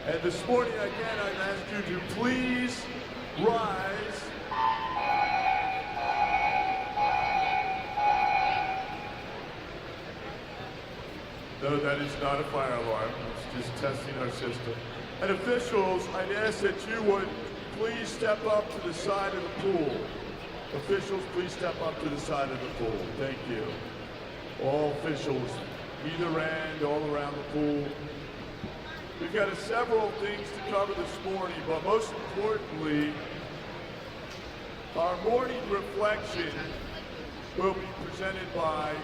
And this morning, again, I'd ask you to please rise. No, that is not a fire alarm. It's just testing our system. And officials, I'd ask that you would please step up to the side of the pool. Officials, please step up to the side of the pool. Thank you. All officials, either end, all around the pool. We've got several things to cover this morning, but most importantly, our morning reflection will be presented by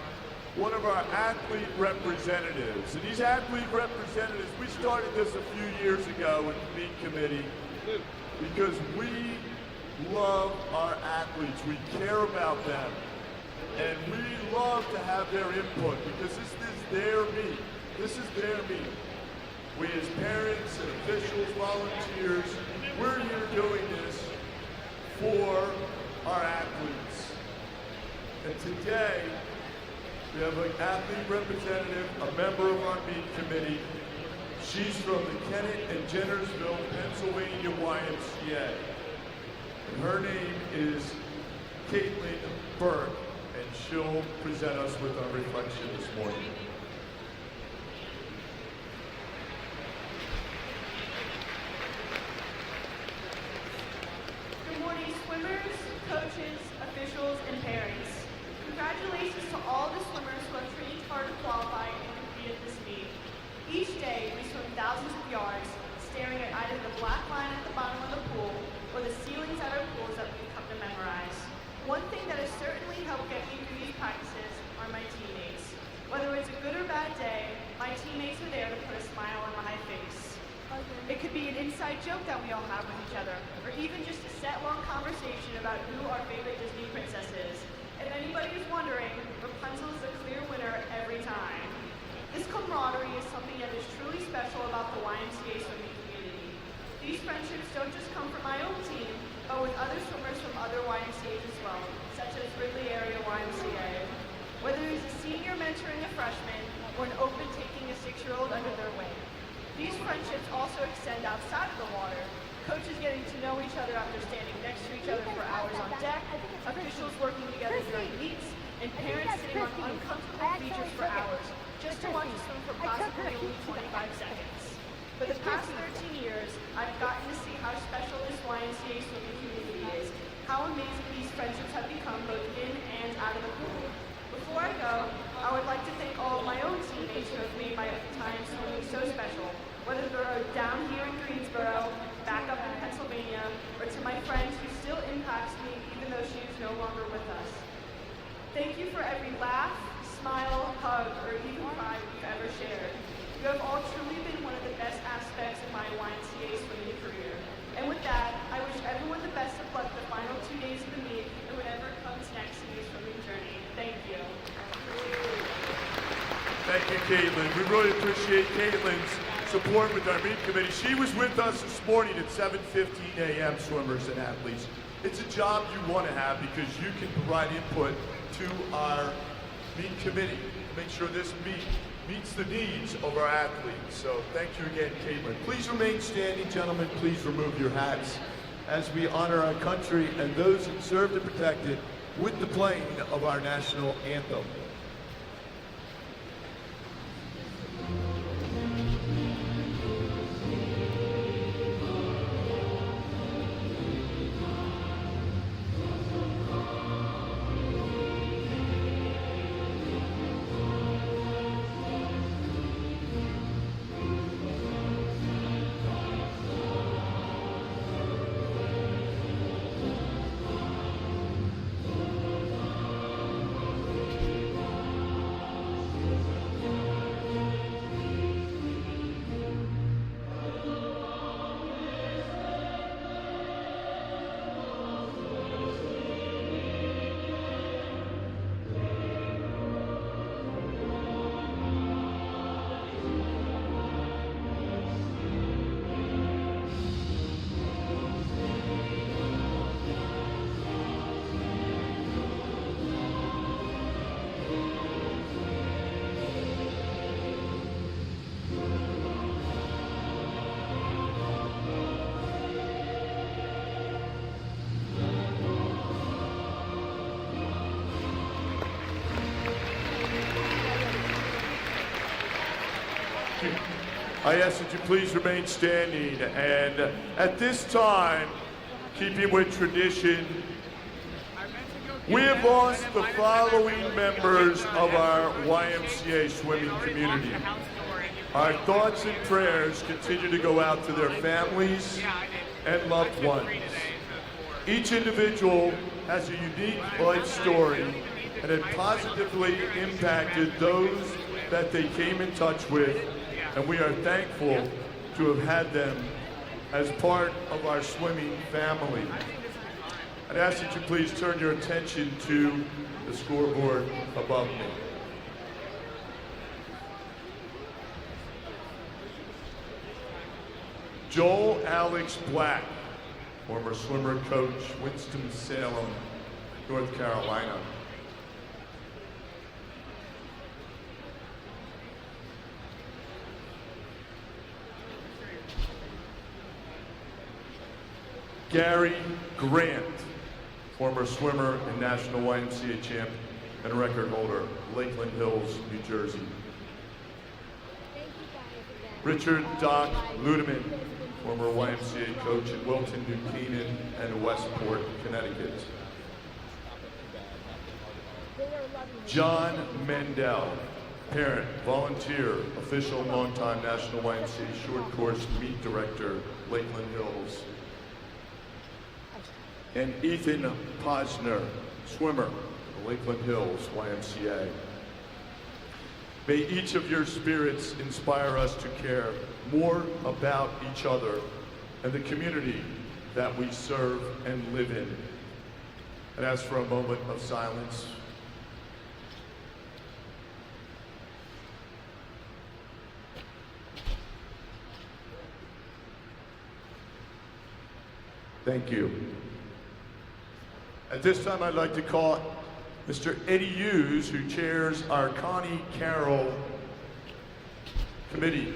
one of our athlete representatives. And these athlete representatives, we started this a few years ago with the meet committee because we love our athletes. We care about them. And we love to have their input because this is their meet. This is their meet. We as parents and officials, volunteers, we're here doing this for our athletes. And today, we have an athlete representative, a member of our meet committee. She's from the Kennett and Jennersville, Pennsylvania YMCA. And her name is Caitlin Burke, and she'll present us with our reflection this morning. Good morning, swimmers, coaches, officials, and parents. Congratulations to all the swimmers who have trained hard to qualify and compete at this meet. Each day, we swim thousands of yards, staring at either the black line at the bottom of the pool or the ceilings at our pools that we've come to memorize. One thing that has certainly helped get me through these practices are my teammates. Whether it's a good or bad day, my teammates are there to put a smile on my face. It could be an inside joke that we all have with each other, or even just a set-long conversation about who our favorite Disney princess is. If anybody is wondering, Rapunzel is the clear winner every time. This camaraderie is something that is truly special about the YMCA swimming community. These friendships don't just come from my own team, but with other swimmers from other YMCAs as well, such as Medley area YMCA. Whether it's a senior mentoring a freshman, or an open taking a 6-year-old under their wing. These friendships also extend outside of the water. Coaches getting to know each other after standing next to each other for hours on deck, officials working together during meets, and parents sitting on uncomfortable beaches for hours, just to watch us swim for possibly only 25 seconds. For the past 13 years, I've gotten to see how special this YMCA swimming community is, how amazing these friendships have become both in and out of the pool. Before I go, I would like to thank all of my own teammates who have made my time swimming so special, whether they're down here in Greensboro, back up in Pennsylvania, or to my friends who still impacts me even though she is no longer with us. Thank you for every laugh, smile, hug, or even cry we've ever shared. You have all truly been one of the best aspects of my YMCA swimming career. And with that, I wish everyone the best of luck the final 2 days of the meet and whatever comes next in your swimming journey. Thank you. Thank you, Caitlin. We really appreciate Caitlin's support with our meet committee. She was with us this morning at 7:15 a.m., swimmers and athletes. It's a job you want to have because you can provide input to our meet committee to make sure this meet meets the needs of our athletes. So thank you again, Caitlin. Please remain standing, gentlemen. Please remove your hats as we honor our country and those who serve to protect it with the playing of our national anthem. I ask that you please remain standing, and at this time, keeping with tradition, we have lost the following members of our YMCA swimming community. Our thoughts and prayers continue to go out to their families and loved ones. Each individual has a unique life story and had positively impacted those that they came in touch with, and we are thankful to have had them as part of our swimming family. I'd ask that you please turn your attention to the scoreboard above me. Joel Alex Black, former swimmer coach, Winston-Salem, North Carolina. Gary Grant, former swimmer and national YMCA champ and record holder, Lakeland Hills, New Jersey. Richard Doc Ludeman, former YMCA coach at Wilton, New Canaan, and Westport, Connecticut. John Mendel, parent, volunteer, official, longtime national YMCA short course meet director, Lakeland Hills. And Ethan Posner, swimmer, Lakeland Hills YMCA. May each of your spirits inspire us to care more about each other and the community that we serve and live in. And ask for a moment of silence. Thank you. At this time, I'd like to call Mr. Eddie Hughes, who chairs our Connie Carroll committee.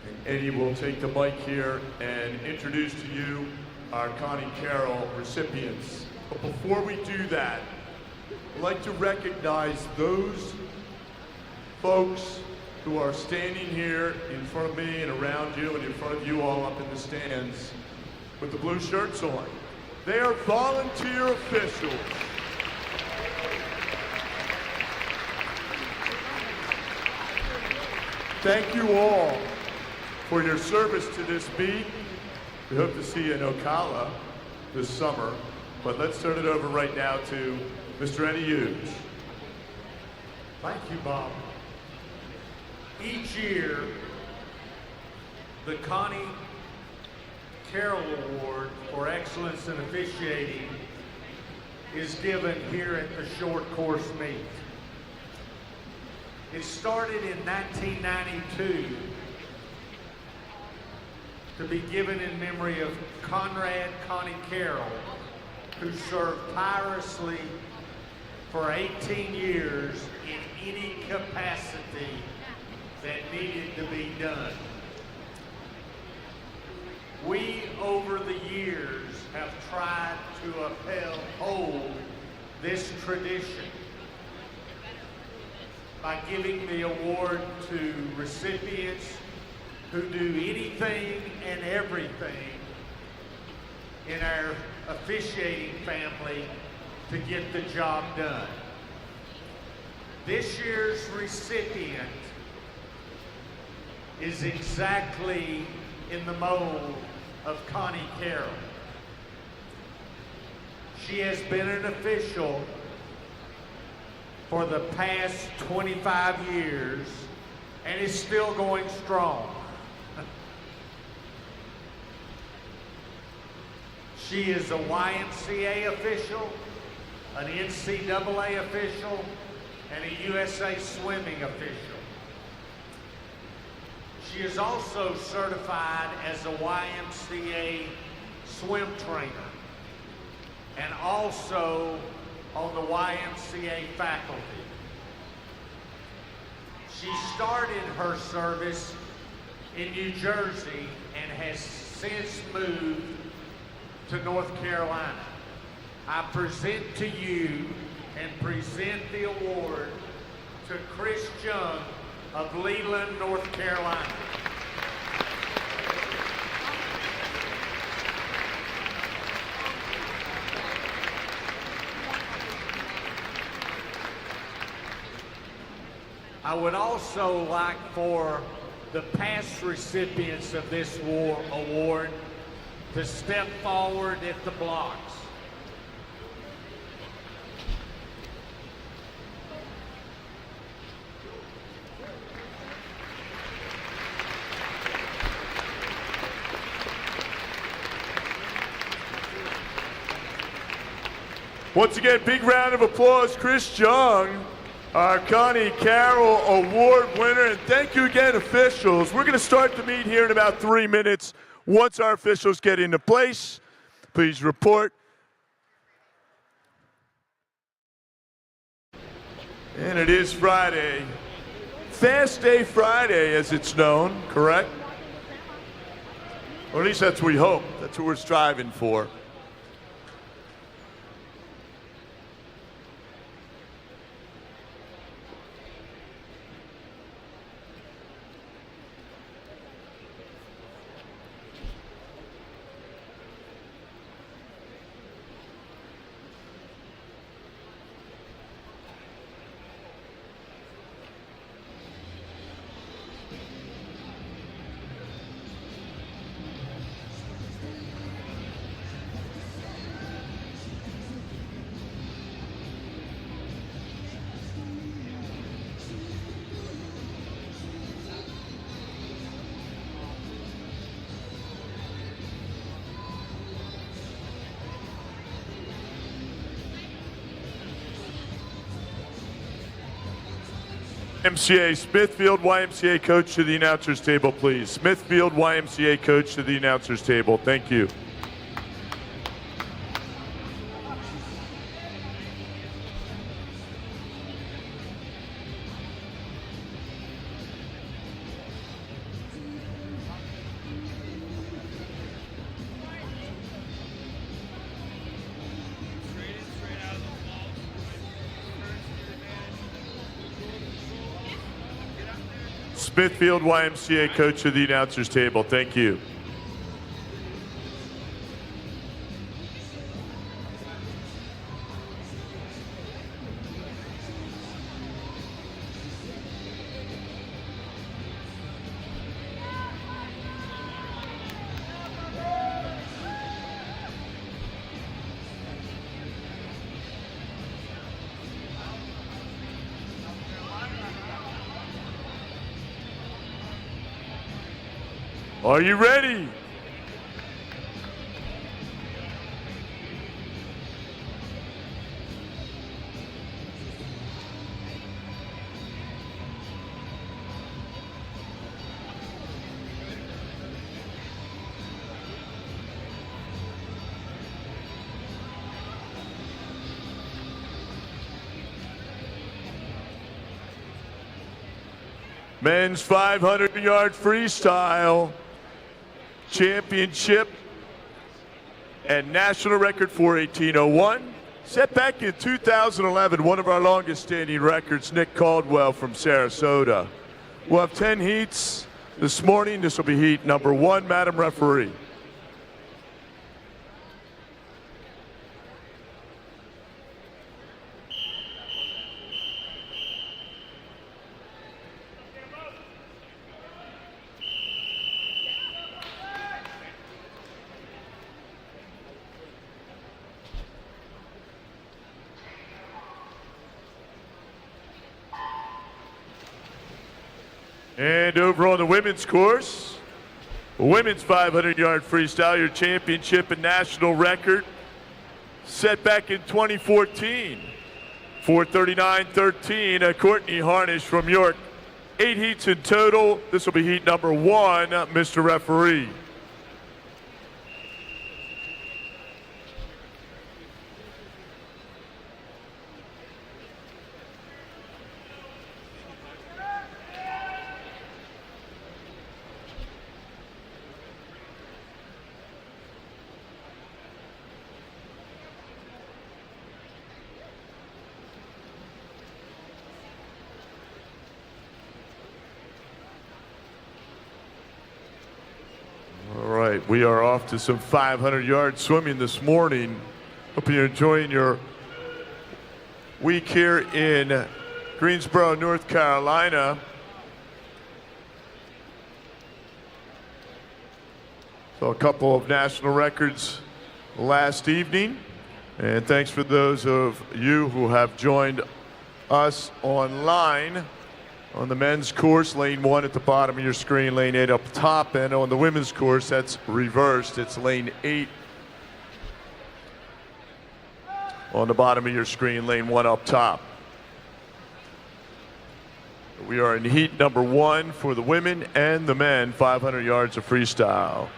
And Eddie will take the mic here and introduce to you our Connie Carroll recipients. But before we do that, I'd like to recognize those folks who are standing here in front of me and around you and in front of you all up in the stands with the blue shirts on. They are volunteer officials. Thank you all for your service to this beat. We hope to see you in Ocala this summer, but let's turn it over right now to Mr. Eddie Hughes. Thank you, Bob. Each year, the Connie Carroll Award for Excellence in Officiating is given here at the short course meet. It started in 1992 to be given in memory of Conrad Connie Carroll, who served tirelessly for 18 years in any capacity that needed to be done. We, over the years, have tried to uphold this tradition by giving the award to recipients who do anything and everything in our officiating family to get the job done. This year's recipient is exactly in the mold of Connie Carroll. She has been an official for the past 25 years and is still going strong. She is a YMCA official, an NCAA official, and a USA Swimming official. She is also certified as a YMCA swim trainer and also on the YMCA faculty. She started her service in New Jersey and has since moved to North Carolina. I present to you and present the award to Chris Jung of Leland, North Carolina. I would also like for the past recipients of this award to step forward at the blocks. Once again, big round of applause, Chris Young, our Connie Carroll Award winner. And thank you again, officials. We're going to start the meet here in about 3 minutes. Once our officials get into place, please report. And it is Friday. Fast Day Friday, as it's known, correct? Or at least that's what we hope. That's what we're striving for. YMCA, Smithfield YMCA coach to the announcers table, please. Smithfield YMCA coach to the announcers table. Thank you. Smithfield YMCA coach to the announcers table. Thank you. Are you ready? Men's 500-yard freestyle championship and national record 4:18:01. Set back in 2011, one of our longest standing records, Nick Caldwell from Sarasota. We'll have 10 heats this morning. This will be heat number 1, Madam Referee. And over on the women's course, women's 500-yard freestyle, your championship and national record, set back in 2014. 4:39:13, Courtney Harnish from York. 8 heats in total. This will be heat number 1, Mr. Referee. We are off to some 500-yard swimming this morning. Hope you're enjoying your week here in Greensboro, North Carolina. So a couple of national records last evening. And thanks for those of you who have joined us online. On the men's course, lane 1 at the bottom of your screen, lane 8 up top. And on the women's course, that's reversed. It's lane 8 on the bottom of your screen, lane 1 up top. We are in heat number 1 for the women and the men, 500 yards of freestyle.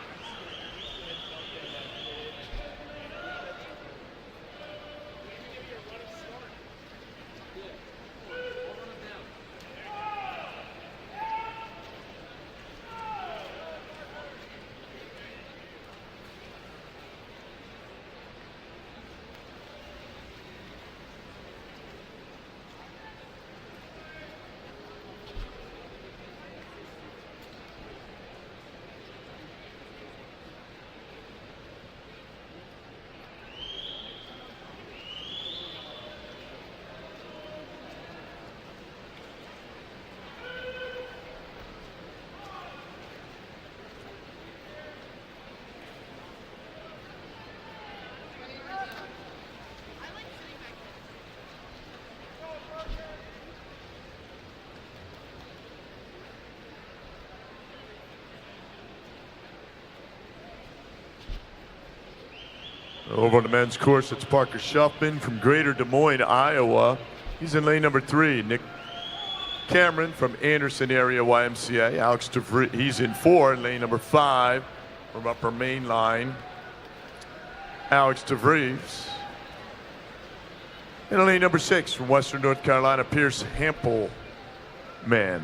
Over on the men's course, it's Parker Shuffman from Greater Des Moines, Iowa. He's in lane number 3. Nick Cameron from Anderson area YMCA. Alex DeVries, he's in 4, lane number 5 from Upper Main Line. Alex DeVries. And lane number 6 from Western North Carolina, Pierce Hampelman.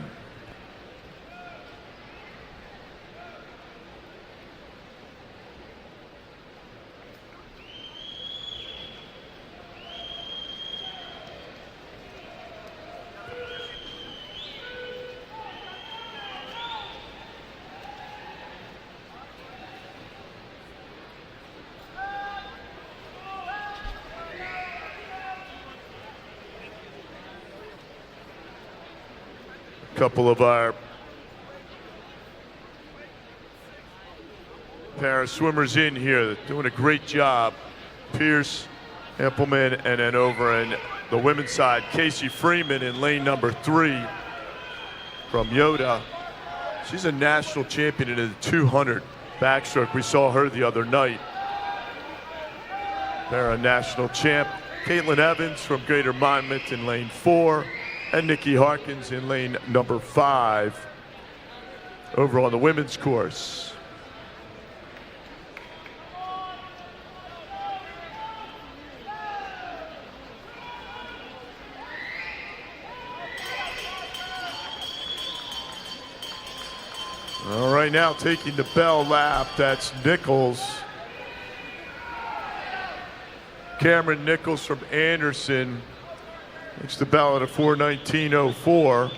Couple of our para swimmers in here. They're doing a great job. Pierce, Hampelman, and then over in the women's side, Casey Freeman in lane number 3 from Yoda. She's a national champion in the 200 backstroke. We saw her the other night. Para national champ. Caitlin Evans from Greater Monmouth in lane 4. And Nikki Harkins in lane number 5 over on the women's course. All right, now taking the bell lap, that's Nichols. Cameron Nichols from Anderson. Makes the bell at a 4:19.04.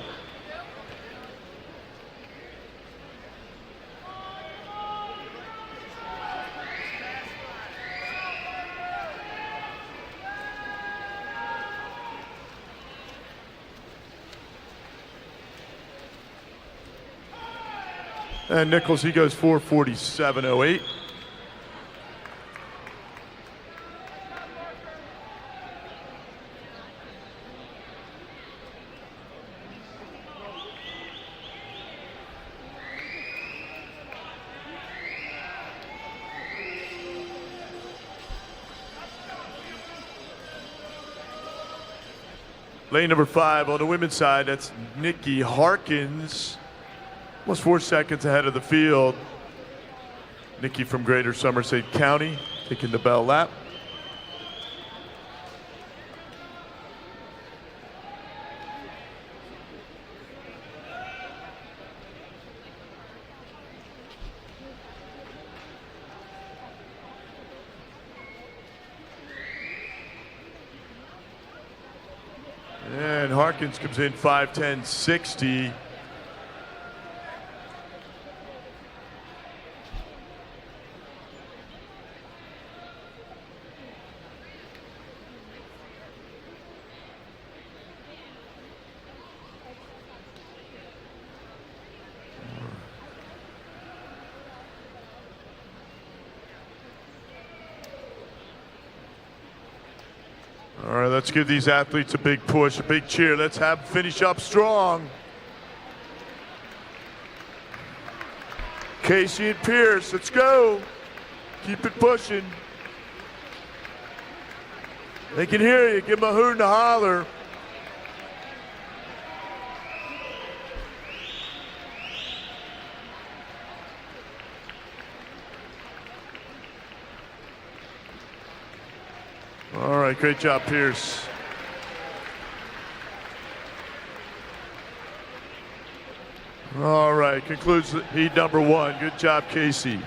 And Nichols, he goes 4:47.08. Lane number 5 on the women's side, that's Nikki Harkins. Almost 4 seconds ahead of the field. Nikki from Greater Somerset County taking the bell lap. And Harkins comes in 5:10.60. Let's give these athletes a big push, a big cheer. Let's have them finish up strong. Casey and Pierce, let's go. Keep it pushing. They can hear you. Give them a hoot and a holler. All right, great job, Pierce. All right, concludes heat number 1. Good job, Casey.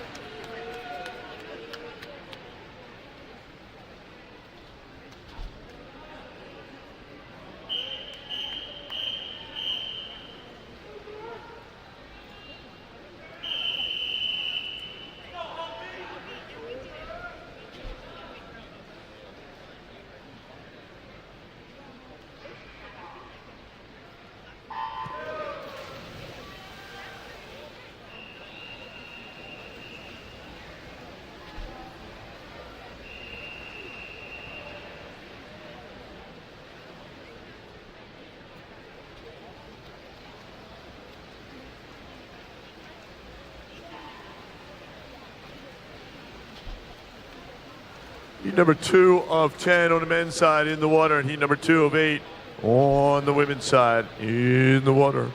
Heat number 2 of 10 on the men's side in the water, and heat number 2 of 8 on the women's side in the water.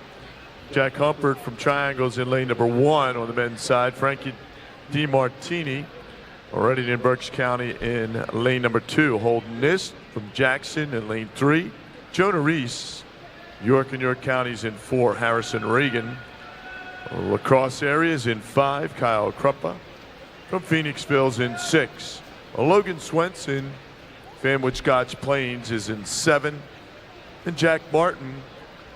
Jack Humpert from Triangles in lane number 1 on the men's side. Frankie DiMartini already in Berks County in lane number 2. Holden Nist from Jackson in lane 3. Jonah Reese, York and York Counties in 4. Harrison Reagan, La Crosse areas in 5. Kyle Kruppa from Phoenixville's in 6. Logan Swenson, Fanwood Scotch Plains is in 7. And Jack Martin,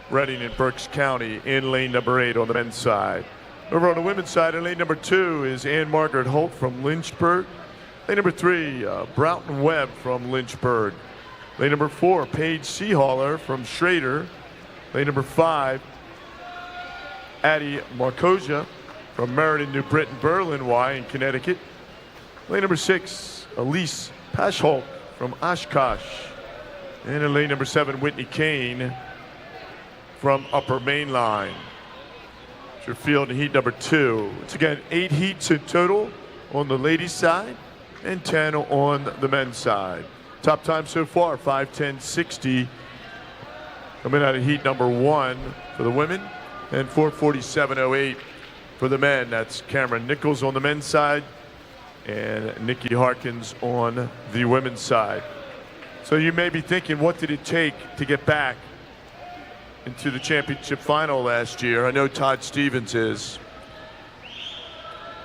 Reading in Berks County in lane number 8 on the men's side. Over on the women's side, in lane number 2 is Ann Margaret Holt from Lynchburg. Lane number 3, Broughton Webb from Lynchburg. Lane number 4, Paige Seahaller from Schrader. Lane number 5, Addie Marcosia from Meriden, New Britain, Berlin, Y in Connecticut. Lane number 6, Elise Paschholk from Oshkosh. And in lane number 7, Whitney Kane from Upper Main Line. It's your field in heat number 2. It's again 8 heats in total on the ladies' side and 10 on the men's side. Top time so far, 5:10:60. Coming out of heat number 1 for the women and 4:47:08 for the men. That's Cameron Nichols on the men's side and Nikki Harkins on the women's side. So you may be thinking, what did it take to get back into the championship final last year? I know Todd Stevens is.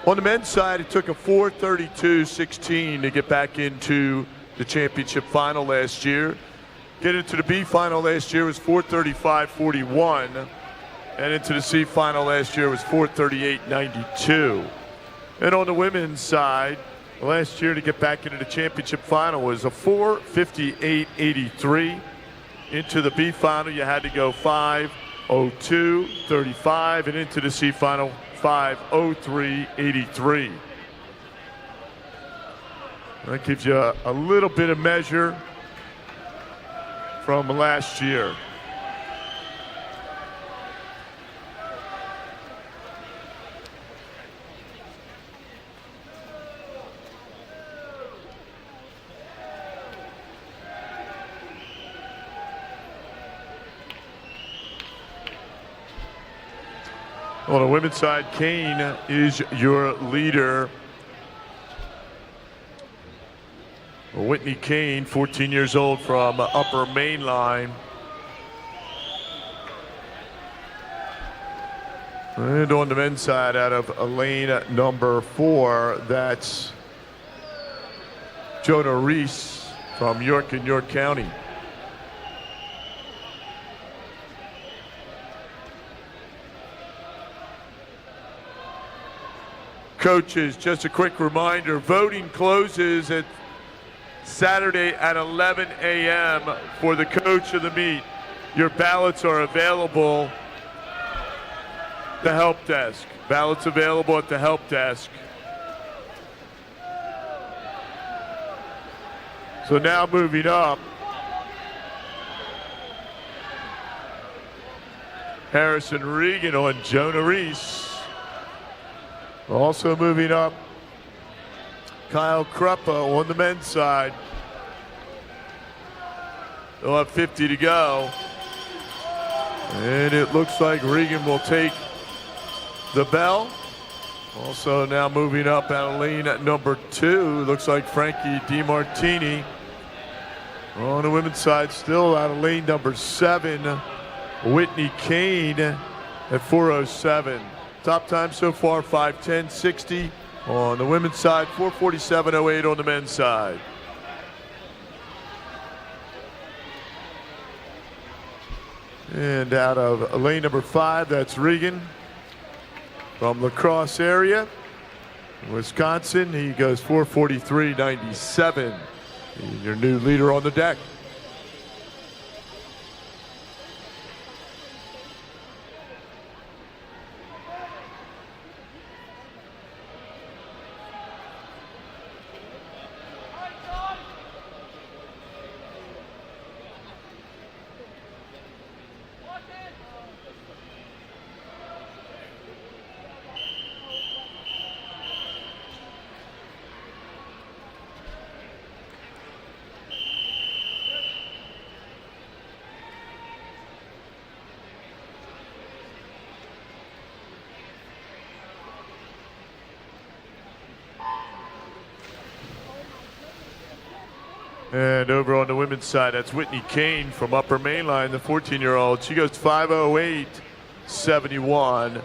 On the men's side, it took a 4:32:16 to get back into the championship final last year. Getting into the B final last year was 4:35:41, and into the C final last year was 4:38:92. And on the women's side, last year to get back into the championship final was a 4:58:83. Into the B final, you had to go 5:02:35, and into the C final, 5:03:83. That gives you a little bit of measure from last year. On the women's side, Kane is your leader. Whitney Kane, 14 years old from Upper Main Line. And on the men's side, out of lane number 4, that's Jonah Reese from York and York County. Coaches, just a quick reminder, voting closes at Saturday at 11 a.m. for the coach of the meet. Your ballots are available at the help desk. Ballots available at the help desk. So now moving up Harrison Regan on Jonah Reese. Also moving up, Kyle Kruppa on the men's side. They'll have 50 to go. And it looks like Regan will take the bell. Also now moving up out of lane at number 2. Looks like Frankie DiMartini. On the women's side, still out of lane number 7. Whitney Kane at 4:07. Top time so far, 5:10.60 on the women's side, 4:47.08 on the men's side. And out of lane number 5, that's Regan from La Crosse area, Wisconsin. He goes 4:43.97. Your new leader on the deck. And over on the women's side, that's Whitney Kane from Upper Mainline, the 14-year-old. She goes 5:08.71.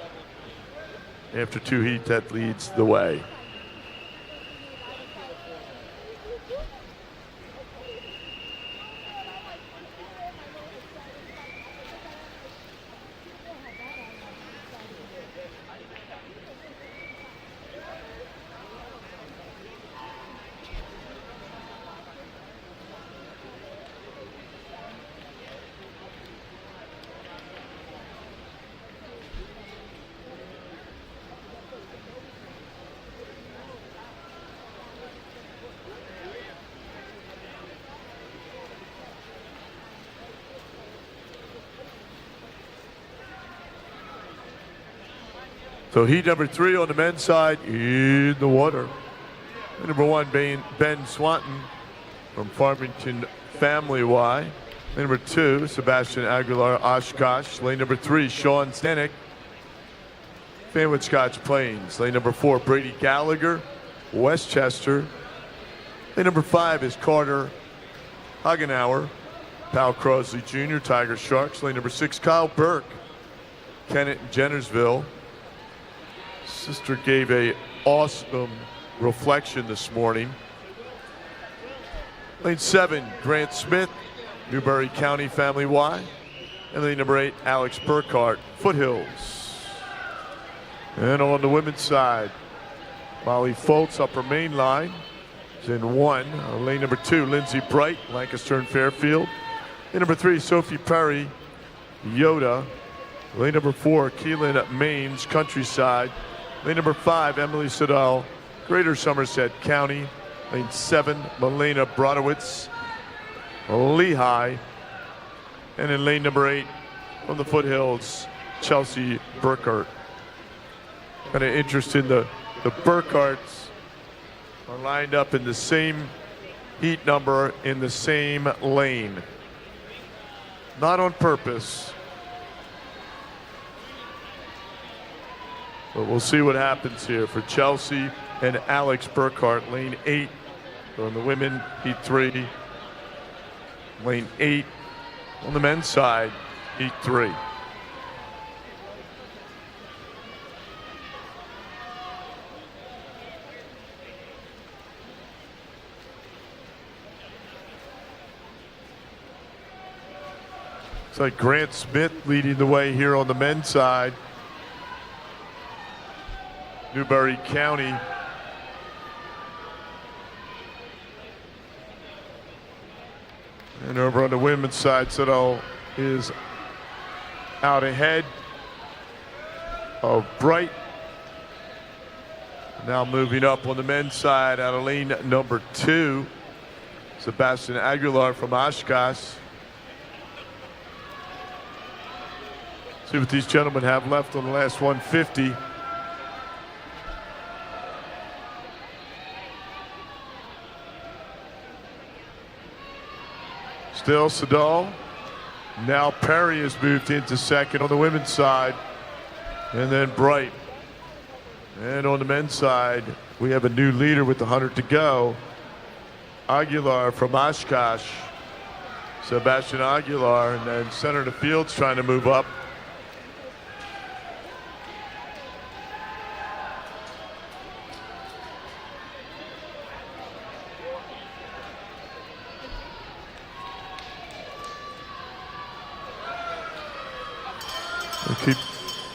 After 2 heats, that leads the way. So heat number 3 on the men's side in the water. And number 1, Ben Swanton from Farmington Family Y. Lane number 2, Sebastian Aguilar, Oshkosh. Lane number 3, Sean Stanek, Fanwood Scotch Plains. Lane number 4, Brady Gallagher, Westchester. Lane number 5 is Carter Hagenauer, Pal Crosley Jr., Tiger Sharks. Lane number 6, Kyle Burke, Kennett and Jennersville. Sister gave a awesome reflection this morning. Lane 7, Grant Smith, Newberry County Family Y. And lane number 8, Alex Burkhart, Foothills. And on the women's side, Molly Foltz, Upper Main Line, is in 1. Lane number 2, Lindsay Bright, Lancaster and Fairfield. Lane number 3, Sophie Perry, Yoda. Lane number 4, Keelan Maines, Countryside. Lane number 5, Emily Siddall, Greater Somerset County. Lane 7, Melena Brodowitz, Lehigh. And in lane number 8, from the Foothills, Chelsea Burkhart. Kind of interesting, the Burkharts are lined up in the same heat number in the same lane. Not on purpose. But we'll see what happens here for Chelsea and Alex Burkhart. Lane 8 on the women, heat 3. Lane 8 on the men's side, heat 3. It's like Grant Smith leading the way here on the men's side. Newberry County. And over on the women's side, Siddall is out ahead of Bright. Now moving up on the men's side out of lane number 2, Sebastian Aguilar from Oshkosh. See what these gentlemen have left on the last 150. Still Sadal. Now Perry has moved into second on the women's side. And then Bright. And on the men's side, we have a new leader with 100 to go. Aguilar from Oshkosh. Sebastian Aguilar. And then center of the field's trying to move up.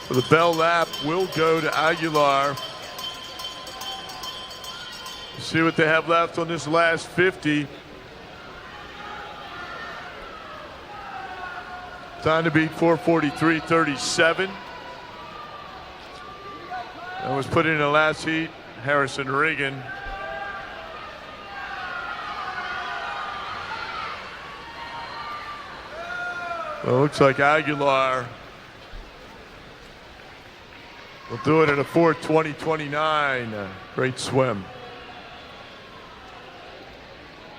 The bell lap will go to Aguilar. See what they have left on this last 50. Time to beat 4:43.37. That was put in the last heat. Harrison Reagan. Well, it looks like Aguilar we'll do it at a 4:20.29. Great swim.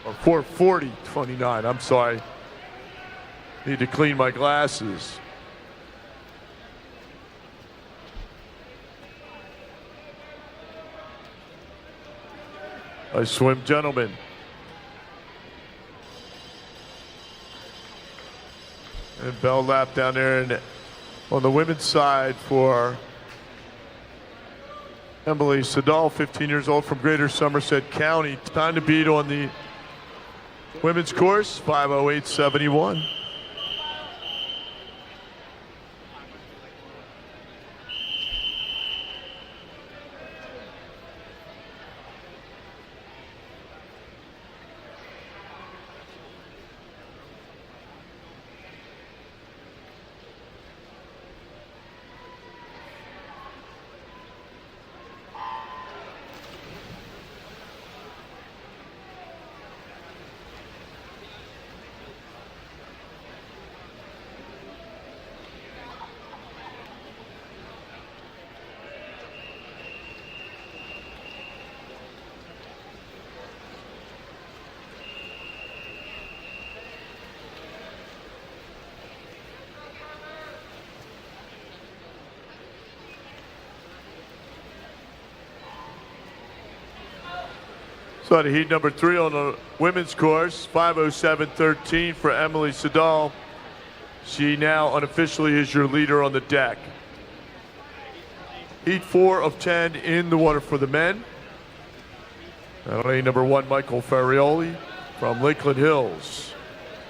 Or 4:40.29. I'm sorry. Need to clean my glasses. Nice swim, gentlemen. And bell lap down there and on the women's side for Emily Sadal, 15 years old from Greater Somerset County. Time to beat on the women's course, 5:08.71. So to heat number 3 on the women's course, 5:07.13 for Emily Sadal. She now unofficially is your leader on the deck. Heat 4 of 10 in the water for the men. Lane number 1, Michael Ferrioli from Lakeland Hills.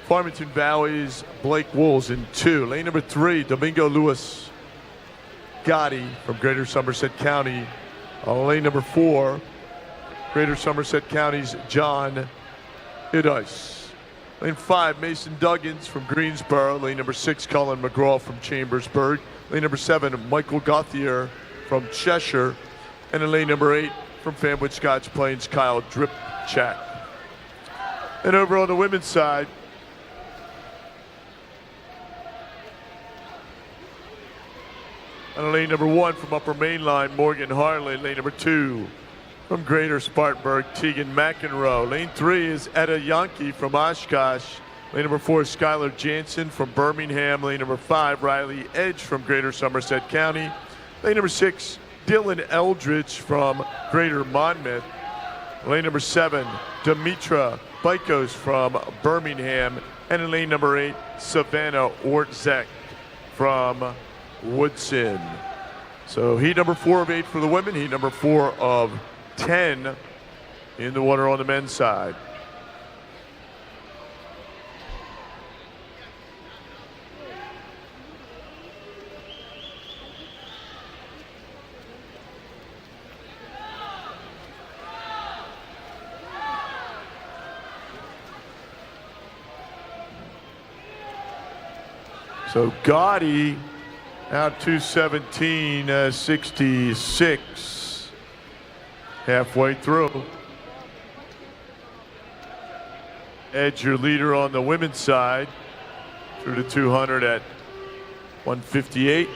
Farmington Valley's Blake Wools in 2. Lane number 3, Domingo Luis Gotti from Greater Somerset County. Lane number 4, Greater Somerset County's John Idice. Lane 5, Mason Duggins from Greensboro. Lane number 6, Colin McGraw from Chambersburg. Lane number 7, Michael Gauthier from Cheshire. And in lane number 8, from Fanwood Scotch Plains, Kyle Dripchak. And over on the women's side, on lane number 1 from Upper Mainline, Morgan Harley. Lane number 2, from Greater Spartanburg, Tegan McEnroe. Lane 3 is Etta Yankee from Oshkosh. Lane number 4 is Skylar Jansen from Birmingham. Lane number 5, Riley Edge from Greater Somerset County. Lane number 6, Dylan Eldridge from Greater Monmouth. Lane number 7, Demetra Bykos from Birmingham. And in lane number 8, Savannah Ortzek from Woodson. So heat number 4 of 8 for the women, heat number 4 of 10 in the water on the men's side. So Gotti out 2:17.66. Halfway through. Edge, your leader on the women's side, through the 200 at 158.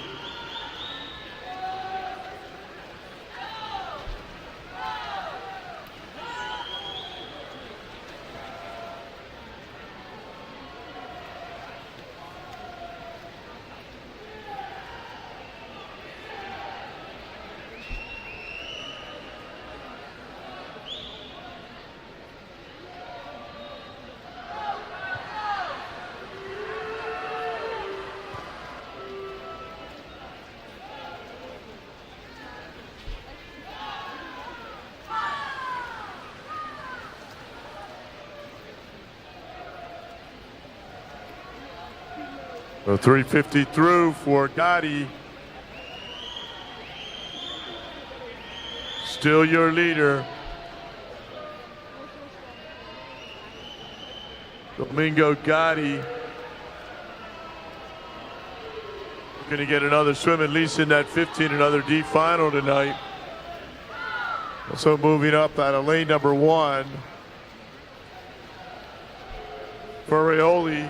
So 350 through for Gotti. Still your leader. Domingo Gotti. Going to get another swim, at least in that 15, another D final tonight. Also moving up out of lane number 1. Ferraioli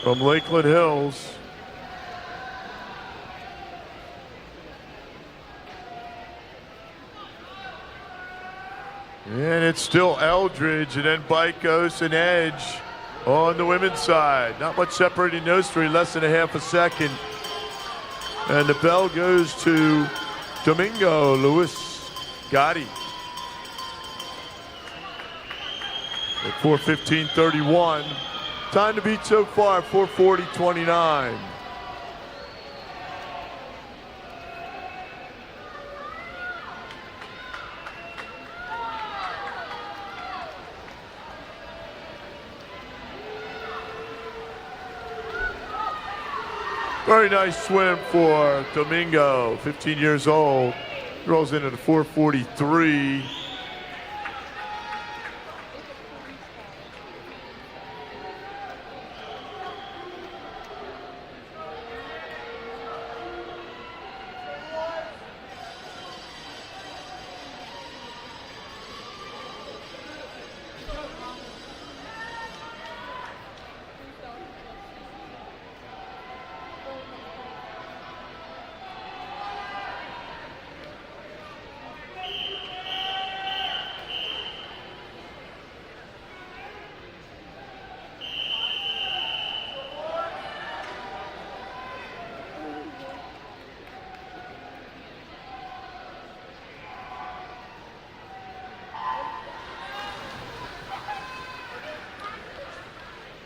from Lakeland Hills. And it's still Eldridge, and then Bikos and Edge on the women's side. Not much separating those three, less than a half a second. And the bell goes to Domingo Luis Gotti. At 4:15:31. Time to beat so far, 4:40:29. Very nice swim for Domingo, 15 years old. Rolls in at a 4:43.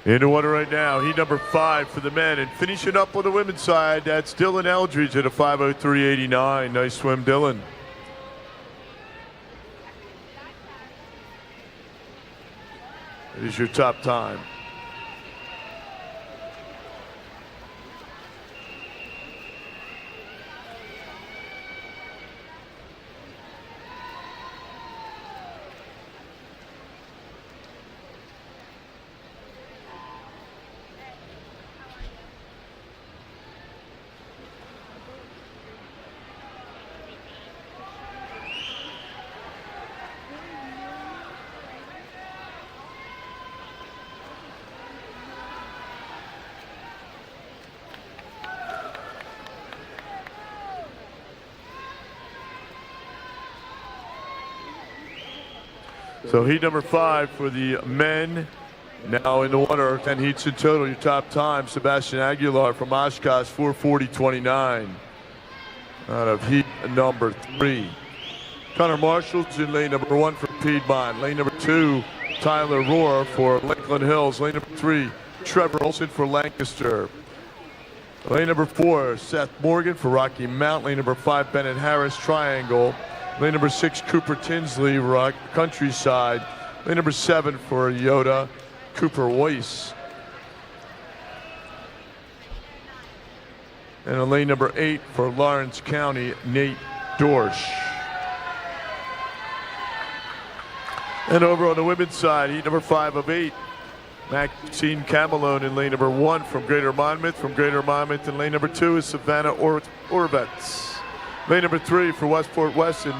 In the water right now, heat number 5 for the men. And finishing up on the women's side, that's Dylan Eldridge at a 5:03:89. Nice swim, Dylan. It is your top time. So heat number 5 for the men. Now in the water, 10 heats in total. Your top time, Sebastian Aguilar from Oshkosh, 4:40:29. Out of heat number 3. Connor Marshall's in lane number 1 for Piedmont. Lane number 2, Tyler Rohr for Lakeland Hills. Lane number 3, Trevor Olson for Lancaster. Lane number 4, Seth Morgan for Rocky Mount. Lane number 5, Bennett Harris, Triangle. Lane number 6, Cooper Tinsley, Rock Countryside. Lane number 7 for Yoda, Cooper Weiss. And in lane number 8 for Lawrence County, Nate Dorsch. And over on the women's side, heat number 5 of 8, Maxine Camelone in lane number 1 from Greater Monmouth. From Greater Monmouth in lane number 2 is Savannah Orbetz. Lane number 3 for Westport Weston,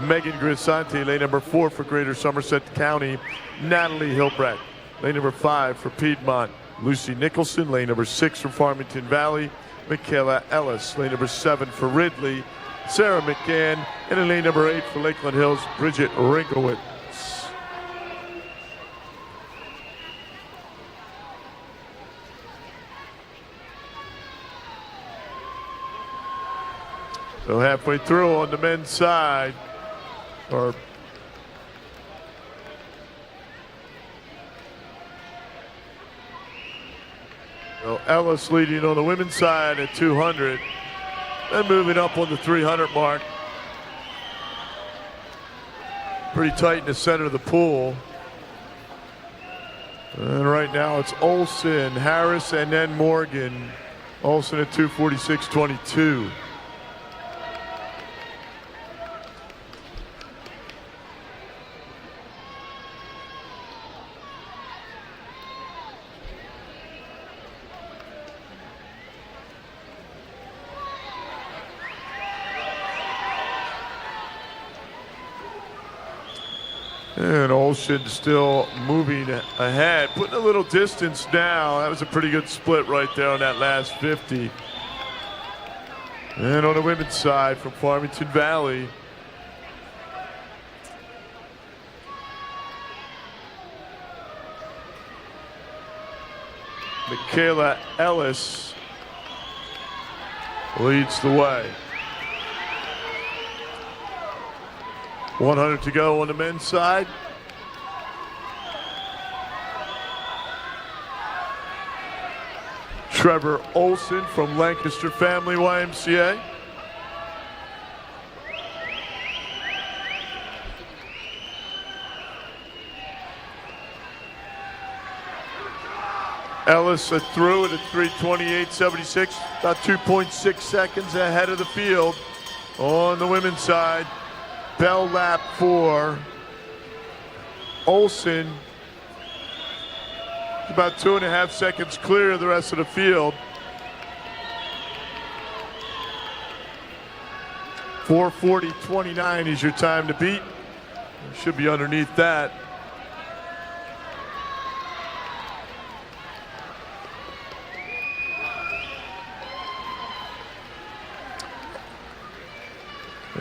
Megan Grisante. Lane number 4 for Greater Somerset County, Natalie Hilbrecht. Lane number 5 for Piedmont, Lucy Nicholson, lane number 6 from Farmington Valley. Michaela Ellis, lane number 7 for Ridley. Sarah McGann, and in lane number 8 for Lakeland Hills, Bridget Rinkowitz. So halfway through on the men's side, or so Ellis leading on the women's side at 200, and moving up on the 300 mark. Pretty tight in the center of the pool. And right now it's Olson, Harris, and then Morgan. Olson at 246.22. And Olson still moving ahead, putting a little distance now. That was a pretty good split right there on that last 50. And on the women's side from Farmington Valley, Michaela Ellis leads the way. 100 to go on the men's side. Trevor Olson from Lancaster Family YMCA. Ellis through it at 3:28.76, about 2.6 seconds ahead of the field on the women's side. Bell lap for Olson. About 2.5 seconds clear of the rest of the field. 4:40.29 is your time to beat. You should be underneath that.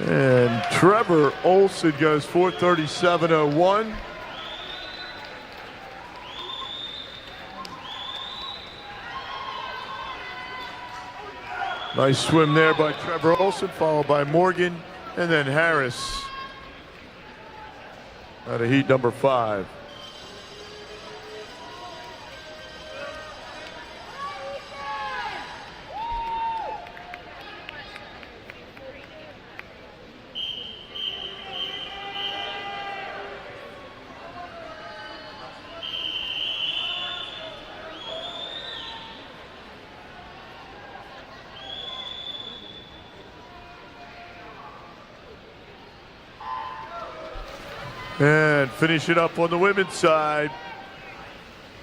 And Trevor Olson goes 4:37.01. Nice swim there by Trevor Olson, followed by Morgan, and then Harris out of heat number 5. And finish it up on the women's side.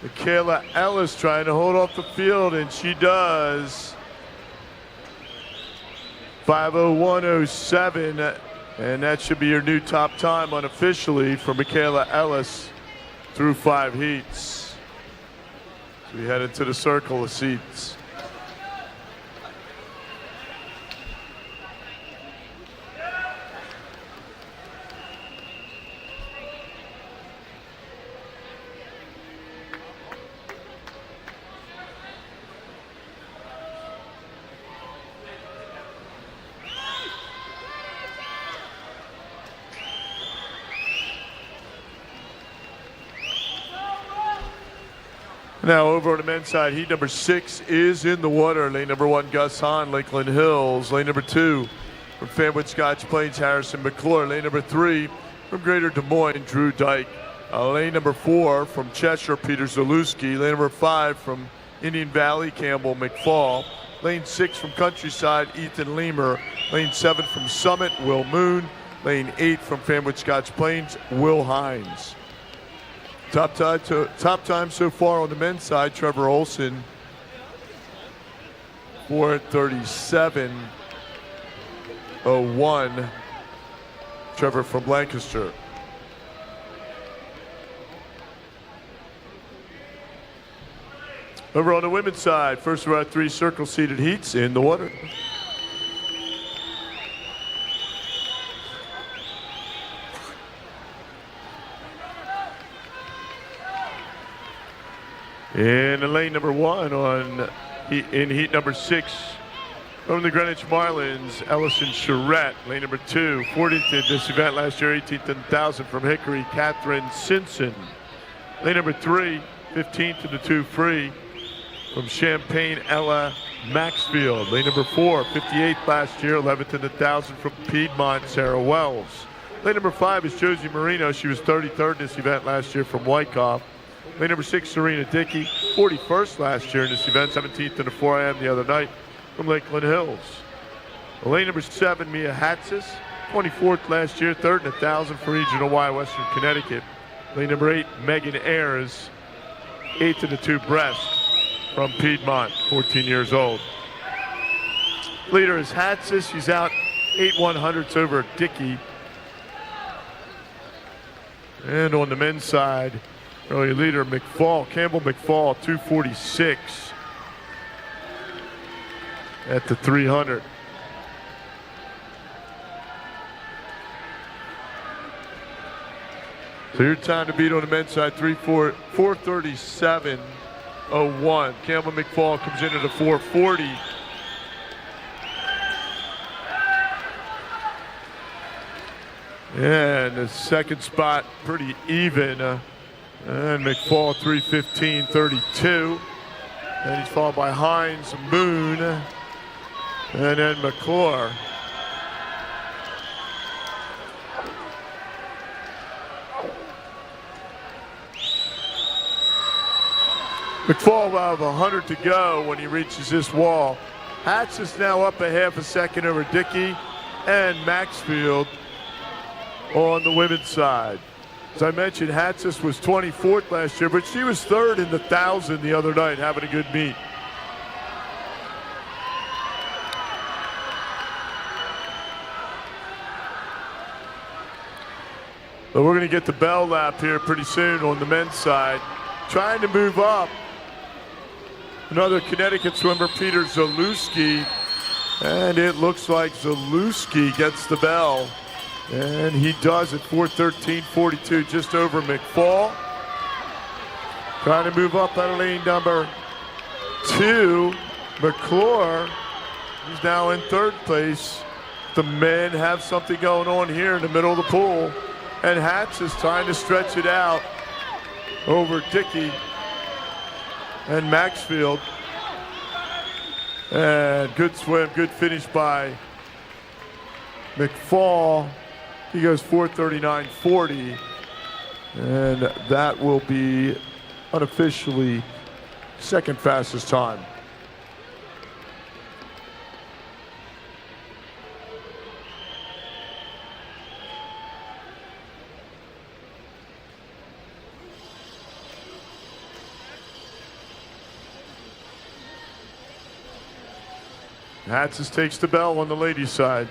Michaela Ellis trying to hold off the field, and she does. 5:01.07, and that should be your new top time unofficially for Michaela Ellis through 5 heats. So we head into the circle of seats. Now over on the men's side, heat number 6 is in the water. Lane number 1, Gus Hahn, Lakeland Hills. Lane number 2, from Fanwood Scotch Plains, Harrison McClure. Lane number 3, from Greater Des Moines, Drew Dyke. Lane number 4, from Cheshire, Peter Zalewski. Lane number 5, from Indian Valley, Campbell McFall. Lane 6, from Countryside, Ethan Leamer. Lane 7, from Summit, Will Moon. Lane 8, from Fanwood Scotch Plains, Will Hines. Top time so far on the men's side, Trevor Olson, 4:37.01. Trevor from Lancaster. Over on the women's side, first of our 3 circle-seated heats in the water. In the lane number 1 in heat number 6, from the Greenwich Marlins, Ellison Charette. Lane number 2, 40th in this event last year, 18th in 1,000 from Hickory, Catherine Simpson. Lane number 3, 15th in the 2 free from Champaign, Ella Maxfield. Lane number 4, 58th last year, 11th in the 1,000 from Piedmont, Sarah Wells. Lane number 5 is Josie Marino. She was 33rd in this event last year from Wyckoff. Lane number 6, Serena Dickey, 41st last year in this event, 17th in the 4am the other night from Lakeland Hills. Lane number 7, Mia Hatsis, 24th last year, 3rd in 1,000 for Regional Y, Western Connecticut. Lane number 8, Megan Ayers, 8th in the 2 breast from Piedmont, 14 years old. Leader is Hatsis. She's out 8/100ths over Dickey. And on the men's side, early leader McFall, Campbell McFall, 246 at the 300. So your time to beat on the men's side, 4:37:01. Campbell McFall comes in at a 4:40. And the second spot pretty even. And McFall 3:15:32. And he's followed by Hines, Moon, and then McClure. McFall will have 100 to go when he reaches this wall. Hatch is now up a half a second over Dickey and Maxfield on the women's side. As I mentioned, Hatsis was 24th last year, but she was 3rd in the 1,000 the other night, having a good meet. But we're going to get the bell lap here pretty soon on the men's side. Trying to move up, another Connecticut swimmer, Peter Zalewski, and it looks like Zalewski gets the bell. And he does at 4:13:42, just over McFall. Trying to move up out of lane number 2, McClure. He's now in 3rd place. The men have something going on here in the middle of the pool. And Hatch is trying to stretch it out over Dickey and Maxfield. And good swim, good finish by McFall. He goes 4:39:40, and that will be unofficially second fastest time. Hatsis takes the bell on the ladies' side.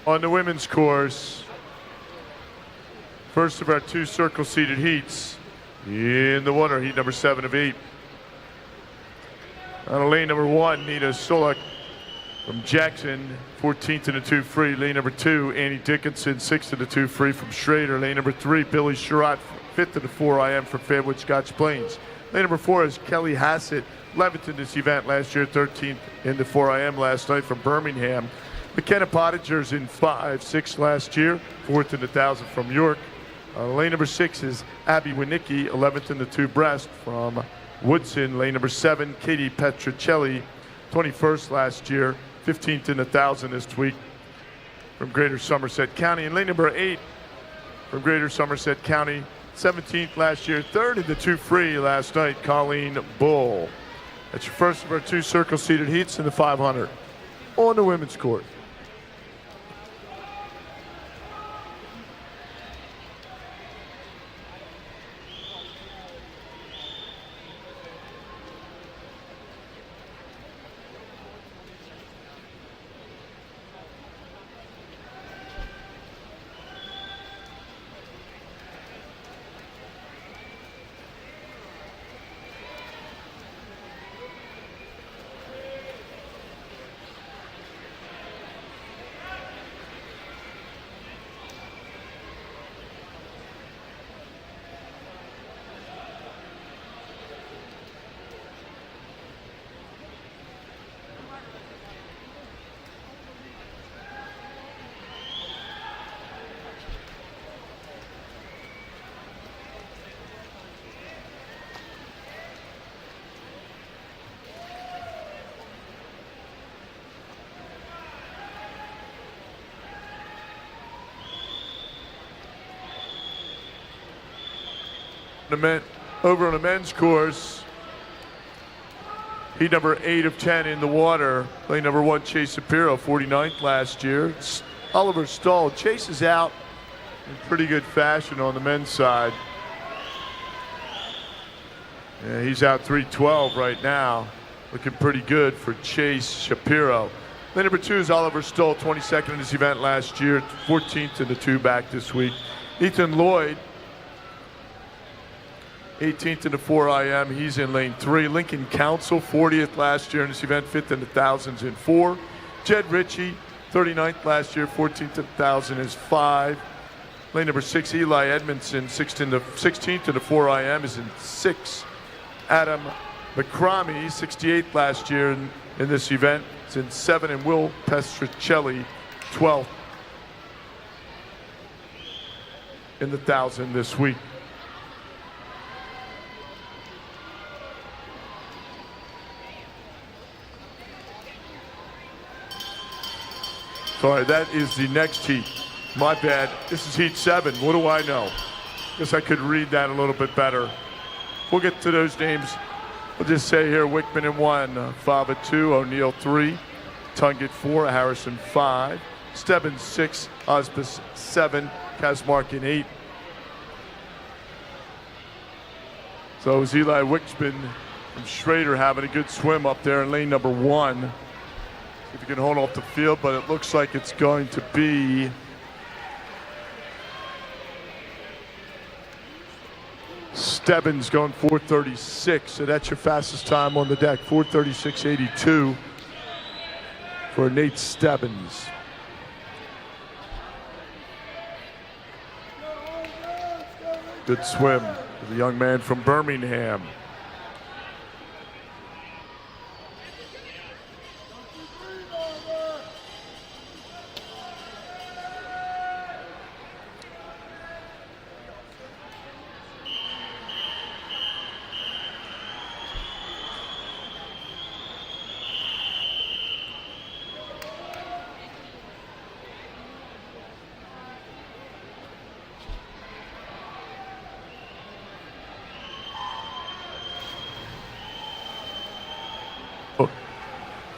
On the women's course, first of our 2 circle-seated heats in the water, heat number 7 of 8. On lane number 1, Nita From Jackson, 14th in the 2 free. Lane number 2, Annie Dickinson, 6th in the 2 free from Schrader. Lane number 3, Billy Sherratt, 5th in the 4 IM from Fairwood Scotch Plains. Lane number 4 is Kelly Hassett, 11th in this event last year, 13th in the 4 IM last night from Birmingham. McKenna Pottinger's in 5, 6 last year, 4th in the 1,000 from York. Lane number 6 is Abby Winicki, 11th in the 2 breast from Woodson. Lane number 7, Katie Petricelli, 21st last year, 15th in the 1,000 this week from Greater Somerset County. And lane number 8 from Greater Somerset County, 17th last year, 3rd in the 2 free last night, Colleen Bull. That's your first of our 2 circle-seated heats in the 500 on the women's court. Over on the men's course, heat number 8 of 10 in the water. Lane number 1, Chase Shapiro, 49th last year. It's Oliver Stahl. Chase is out in pretty good fashion on the men's side. Yeah, he's out 312 right now. Looking pretty good for Chase Shapiro. Lane number 2 is Oliver Stoll, 22nd in this event last year, 14th in the 2 back this week. Ethan Lloyd, 18th in the 4 IM, he's in lane 3. Lincoln Council, 40th last year in this event, 5th in the 1,000s in 4. Jed Ritchie, 39th last year, 14th in the 1,000 is 5. Lane number 6, Eli Edmondson, 16th in the 4 IM is in 6. Adam McCromie, 68th last year in this event, is in 7. And Will Pestricelli, 12th in the 1,000 this week. Sorry, that is the next heat. My bad. This is heat 7. What do I know? Guess I could read that a little bit better. We'll get to those names. We'll just say here, Wickman in 1, Fava 2, O'Neill 3, Tungate 4, Harrison 5, Stebbins 6, Osbus 7, Kazmark in 8. So it was Eli Wickman from Schrader having a good swim up there in lane number 1. See if he can hold off the field, but it looks like it's going to be Stebbins going 4:36. So that's your fastest time on the deck, 4:36.82 for Nate Stebbins. Good swim for the young man from Birmingham.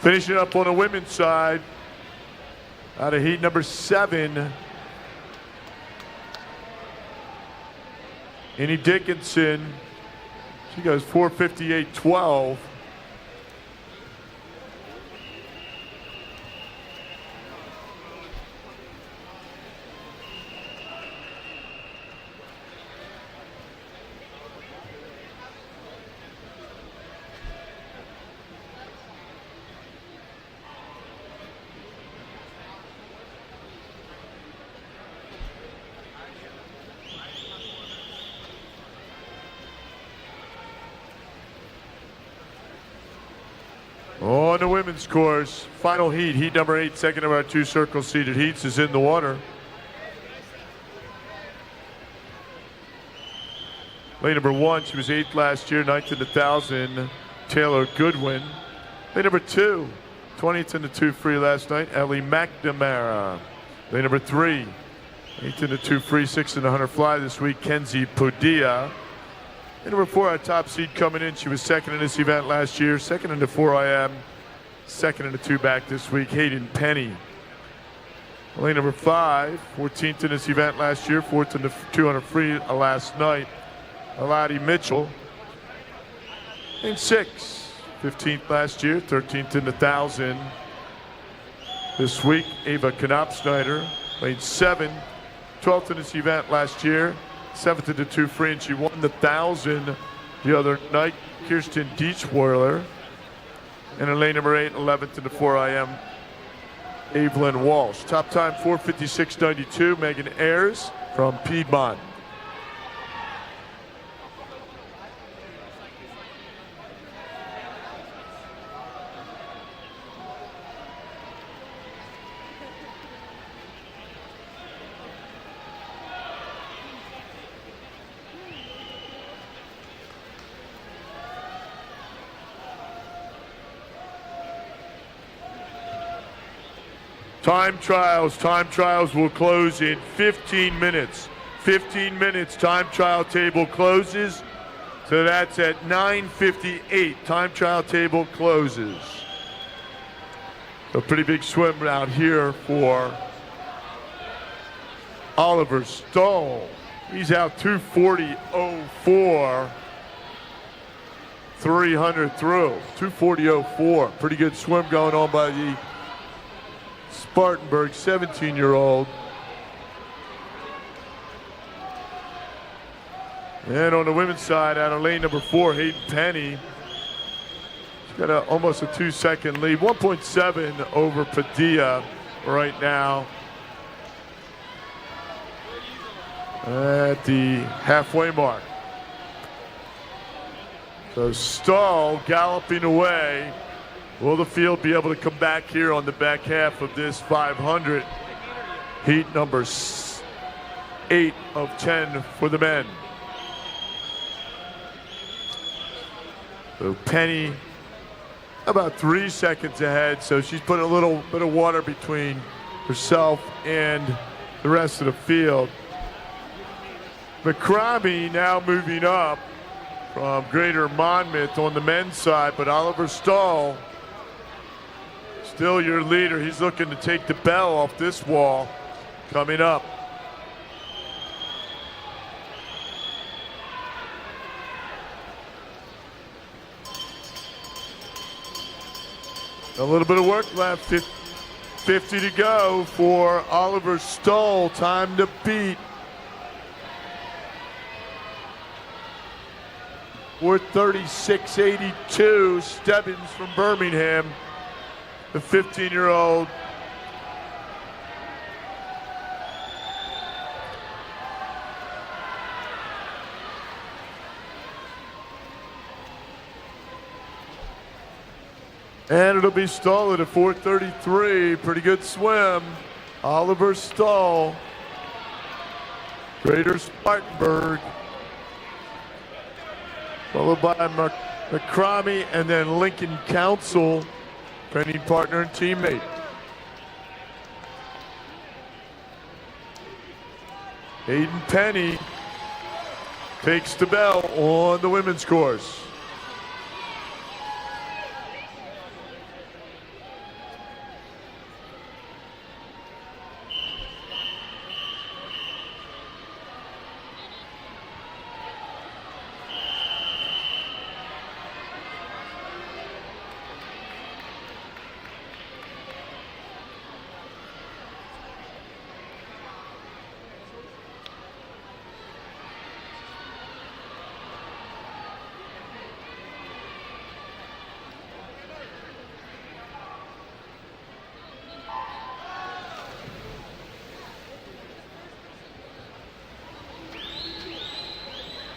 Finishing up on the women's side, out of heat number 7, Annie Dickinson. She goes 4:58.12. On the women's course, final heat, heat number 8, second of our 2 circle seated heats is in the water. Lane number 1, she was 8th last year, 9th in the 1,000, Taylor Goodwin. Lane number 2, 20th in the 2 free last night, Ellie McNamara. Lane number 3, 8th in the 2 free, 6th in the 100 fly this week, Kenzie Padilla. Lane number 4, our top seed coming in. She was 2nd in this event last year, 2nd in the 4 IM, 2nd in the 2 back this week, Hayden Penny. Lane number 5, 14th in this event last year, 4th in the 200 free last night, Aladi Mitchell. Lane 6, 15th last year, 13th in the 1,000 this week, Ava Knopsnyder. Lane 7, 12th in this event last year, 7th in the 2 free, and she won the 1,000 the other night, Kirsten Dietzweiler. And in lane number 8, 11th in the 4 IM, Evelyn Walsh. Top time 4:56.92, Megan Ayers from Piedmont. Time trials will close in 15 minutes. 15 minutes, time trial table closes. So that's at 9:58, time trial table closes. A pretty big swim out here for Oliver Stoll. He's out 2:40.04. 300 through, 2:40.04. Pretty good swim going on by the Spartanburg 17-year-old. And on the women's side, out of lane number 4, Hayden Penny. She's got almost a 2-second lead, 1.7 over Padilla right now at the halfway mark. So Stahl galloping away. Will the field be able to come back here on the back half of this 500? Heat number 8 of 10 for the men. So Penny about 3 seconds ahead, so she's putting a little bit of water between herself and the rest of the field. McCramey now moving up from Greater Monmouth on the men's side, but Oliver Stahl still your leader. He's looking to take the bell off this wall coming up. A little bit of work left, 50 to go for Oliver Stoll. Time to beat. 4:36.82, Stebbins from Birmingham, the 15-year-old. And it'll be Stahl at a 4:33. Pretty good swim. Oliver Stahl, Greater Spartanburg, followed by McCramey and then Lincoln Council, training partner and teammate. Hayden Penny takes the bell on the women's course.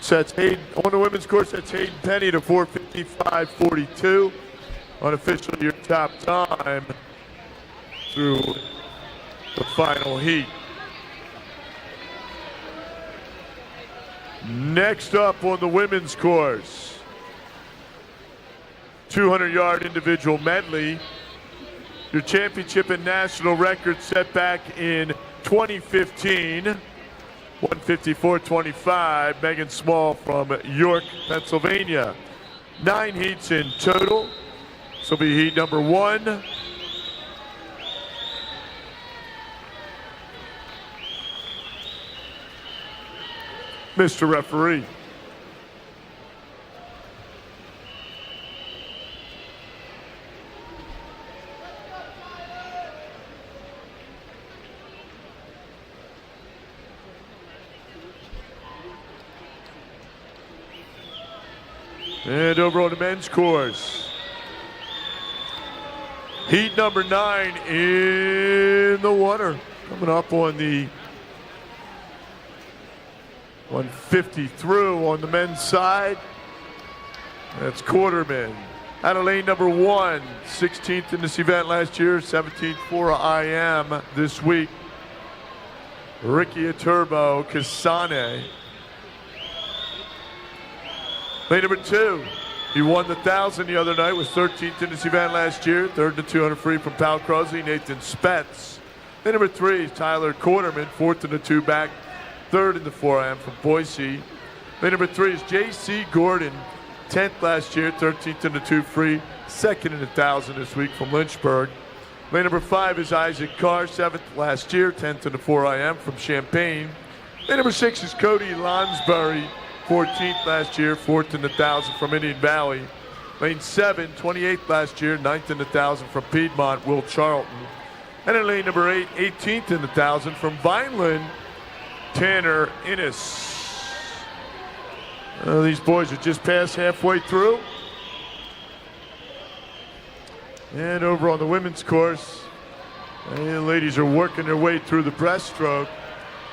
So that's Hayden, on the women's course, that's Hayden Penny to 4:55.42. unofficially your top time through the final heat. Next up on the women's course, 200-yard individual medley. Your championship and national record set back in 2015. 154.25, Megan Small from York, Pennsylvania. 9 heats in total. This will be heat number 1. Mr. Referee. And over on the men's course, heat number 9 in the water. Coming up on the 150 through on the men's side. That's Quarterman. Out of lane number 1, 16th in this event last year, 17th for IM this week. Ricky Turbo Kasane. Lane number 2, he won the 1,000 the other night, was 13th in this event last year, 3rd in the 200 free from Pal Crosley, Nathan Spetz. Lane number 3 is Tyler Quarterman, 4th in the 2 back, 3rd in the 4am from Boise. Lane number 3 is J.C. Gordon, 10th last year, 13th in the 2 free, 2nd in the 1,000 this week from Lynchburg. Lane number 5 is Isaac Carr, 7th last year, 10th in the 4IM from Champaign. Lane number 6 is Cody Lonsbury, 14th last year, 4th in the 1,000 from Indian Valley. Lane 7, 28th last year, 9th in the 1,000 from Piedmont, Will Charlton. And in lane number 8, 18th in the 1,000 from Vineland, Tanner Innes. These boys are just past halfway through. And over on the women's course, the ladies are working their way through the breaststroke.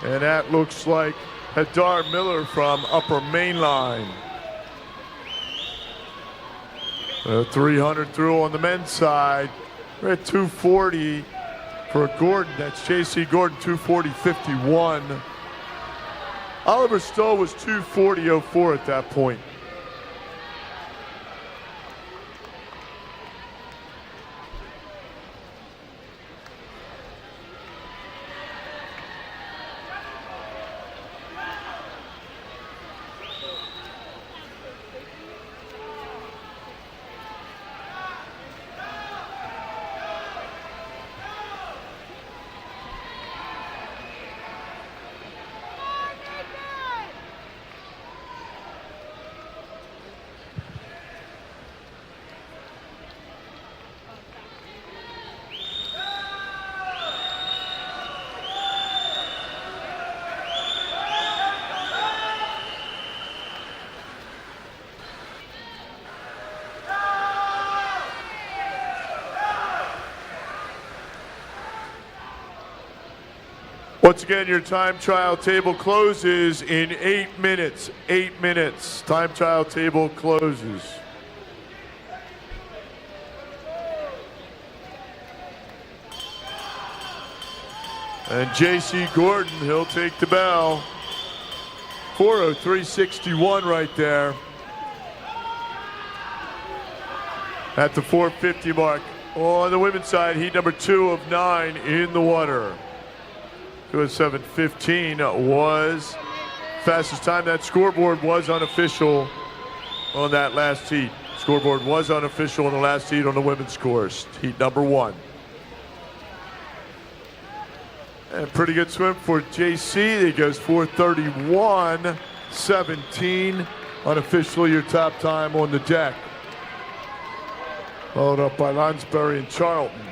And that looks like Hadar Miller from Upper Mainline. 300 through on the men's side. We're at 240 for Gordon. That's J.C. Gordon, 240.51. Oliver Stowe was 240.04 at that point. Once again, your time trial table closes in 8 minutes. 8 minutes. Time trial table closes. And J.C. Gordon, he'll take the bell. 4:03.61 right there. At the 450 mark. On the women's side, heat number 2 of 9 in the water. 2:07.15 was fastest time. That scoreboard was unofficial on that last heat. Scoreboard was unofficial on the last heat on the women's course. Heat number 1. And pretty good swim for JC. He goes 4:31.17. Unofficially your top time on the deck. Followed up by Lonsbury and Charlton.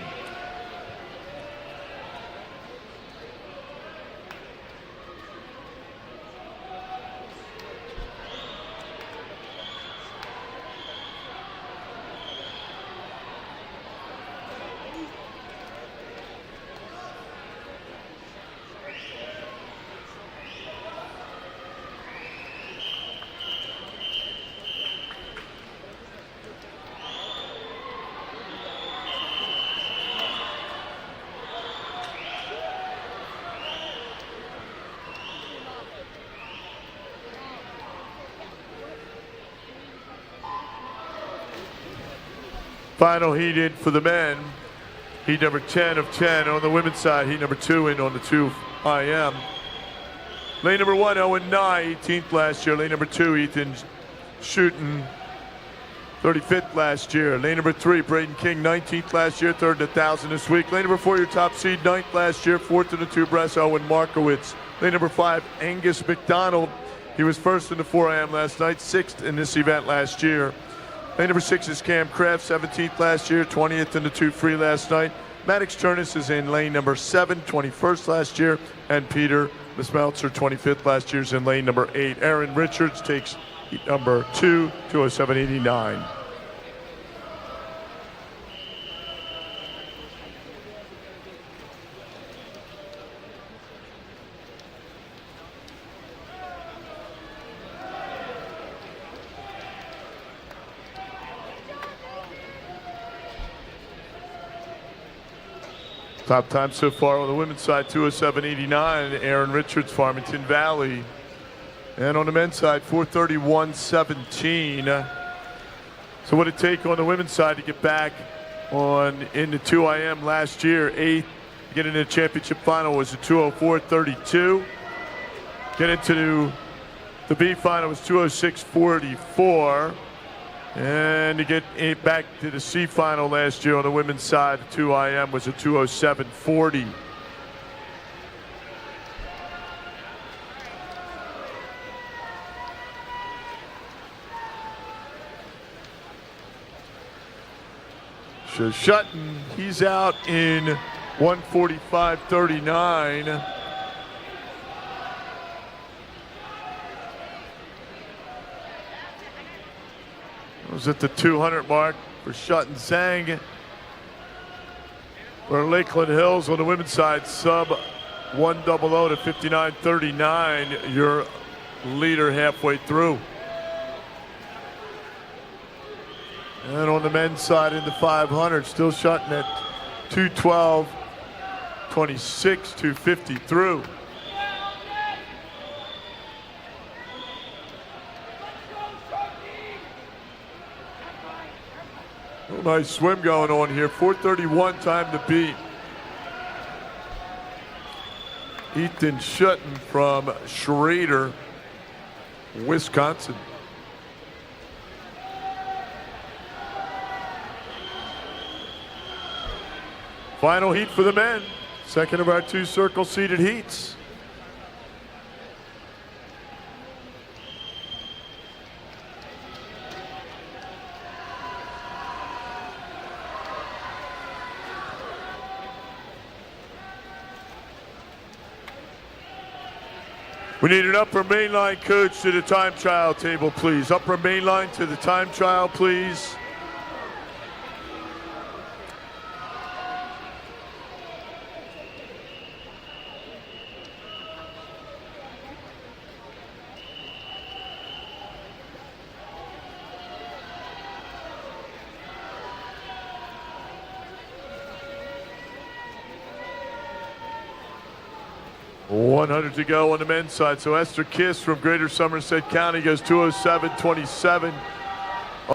Final heat in for the men. Heat number 10 of 10 on the women's side. Heat number 2 in on the 2 IM. Lane number 1, Owen Nye, 18th last year. Lane number 2, Ethan Shooting, 35th last year. Lane number 3, Braden King, 19th last year, 3rd in 1,000 this week. Lane number 4, your top seed, 9th last year, 4th in the 2 breast, Owen Markowitz. Lane number 5, Angus McDonald. He was 1st in the 4 AM last night, 6th in this event last year. Lane number 6 is Cam Kraft, 17th last year, 20th in the 2 free last night. Maddox Turnus is in lane number 7, 21st last year. And Peter Mismeltzer, 25th last year, is in lane number 8. Aaron Richards takes number 2, 207.89. Top time so far on the women's side, 207.89, Aaron Richards, Farmington Valley. And on the men's side, 431.17. So what did it take on the women's side to get back on in the 2 IM last year? 8th, get into the championship final was a 204.32. Get into the B final was 206.44. And to get back to the C final last year on the women's side, 2 IM was a 207.40. So Shutton, he's out in 145.39. Was at the 200 mark for Shutton Zhang. For Lakeland Hills on the women's side, sub 100 to 59.39. Your leader halfway through. And on the men's side in the 500, still Shutton at 212.26, 250 through. Nice swim going on here. 4:31 time to beat. Ethan Shutton from Schrader, Wisconsin. Final heat for the men. Second of our 2 circle-seated heats. We need an upper main line coach to the time trial table, please. Upper main line to the time trial, please. .100 to go on the men's side. So Esther Kiss from Greater Somerset County goes 207.27.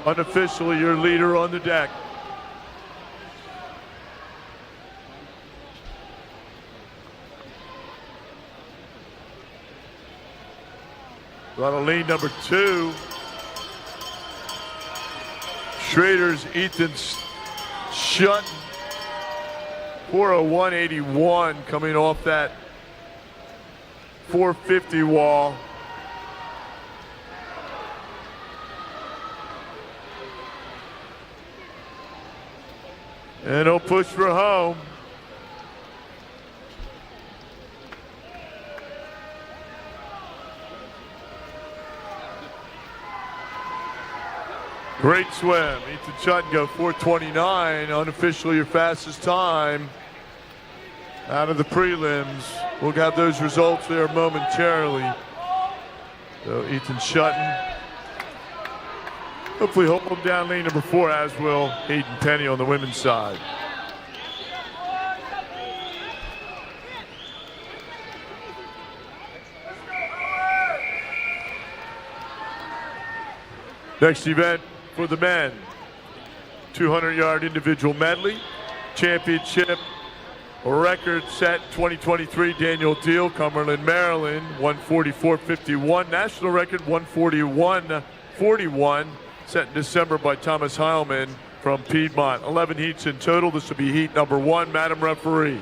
Unofficially your leader on the deck. On a lead number 2. Schrader's Ethan Shutton. 401.81 coming off that 450 wall. And he'll push for home. Great swim. Ethan Shutton go 4:29, unofficially your fastest time out of the prelims. We'll have those results there momentarily. So Ethan Shutton, hopefully hold him down lane number 4, as will Hayden Penny on the women's side. Next event for the men. 200-yard individual medley. Championship record set 2023, Daniel Deal, Cumberland, Maryland, 144.51. National record 141.41, set in December by Thomas Heilman from Piedmont. 11 heats in total. This will be heat number 1. Madam Referee.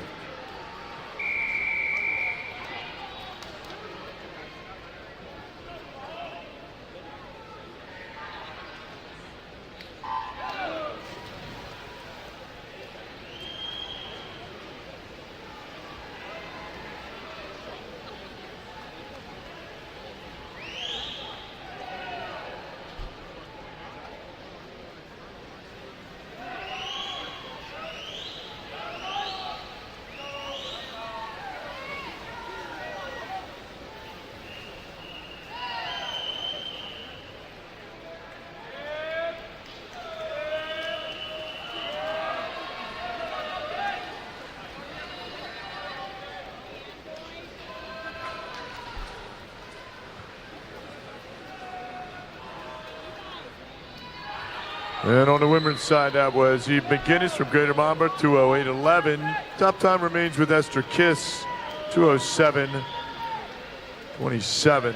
And on the women's side, that was Eve McGinnis from Greater Monmouth, 208.11. Top time remains with Esther Kiss, 207.27.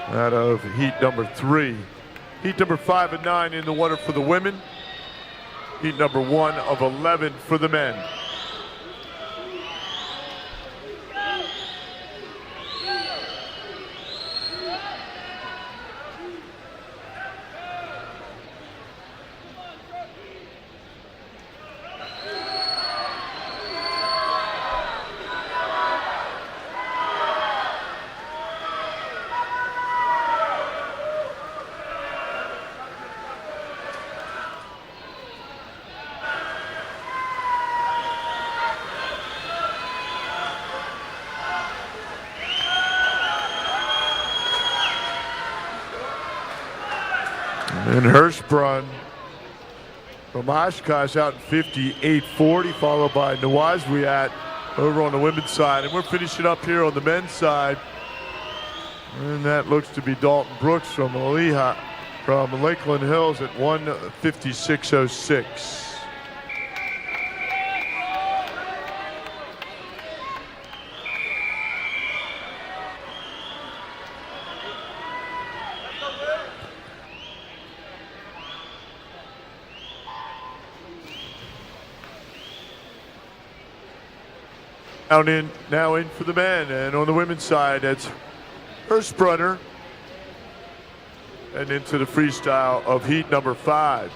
Out of heat number 3. Heat number 5 and 9 in the water for the women. Heat number 1 of 11 for the men. And Hirschbrunn from Oshkosh out in 58.40, followed by Nawazwiat over on the women's side. And we're finishing up here on the men's side. And that looks to be Dalton Brooks from Lehigh, from Lakeland Hills at 1:56.06. Now in for the men, and on the women's side, that's Hirschbrunner, and into the freestyle of heat number 5.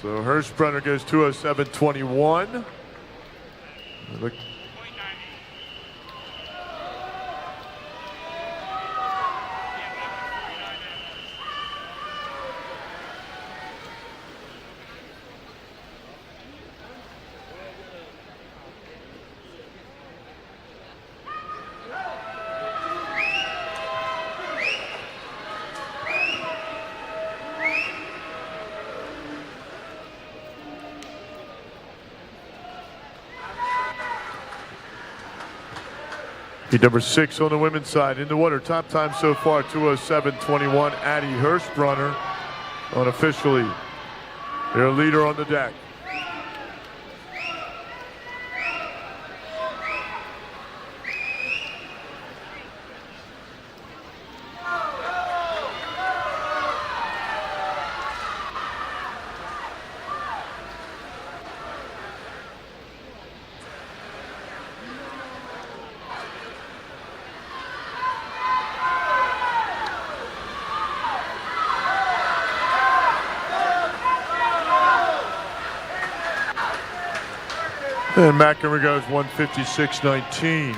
So Hirschbrunner goes 207.21. Look. Heat number 6 on the women's side in the water. Top time so far, 207.21. Addie Hirschbrunner unofficially their leader on the deck. And McEnroe goes 156.19.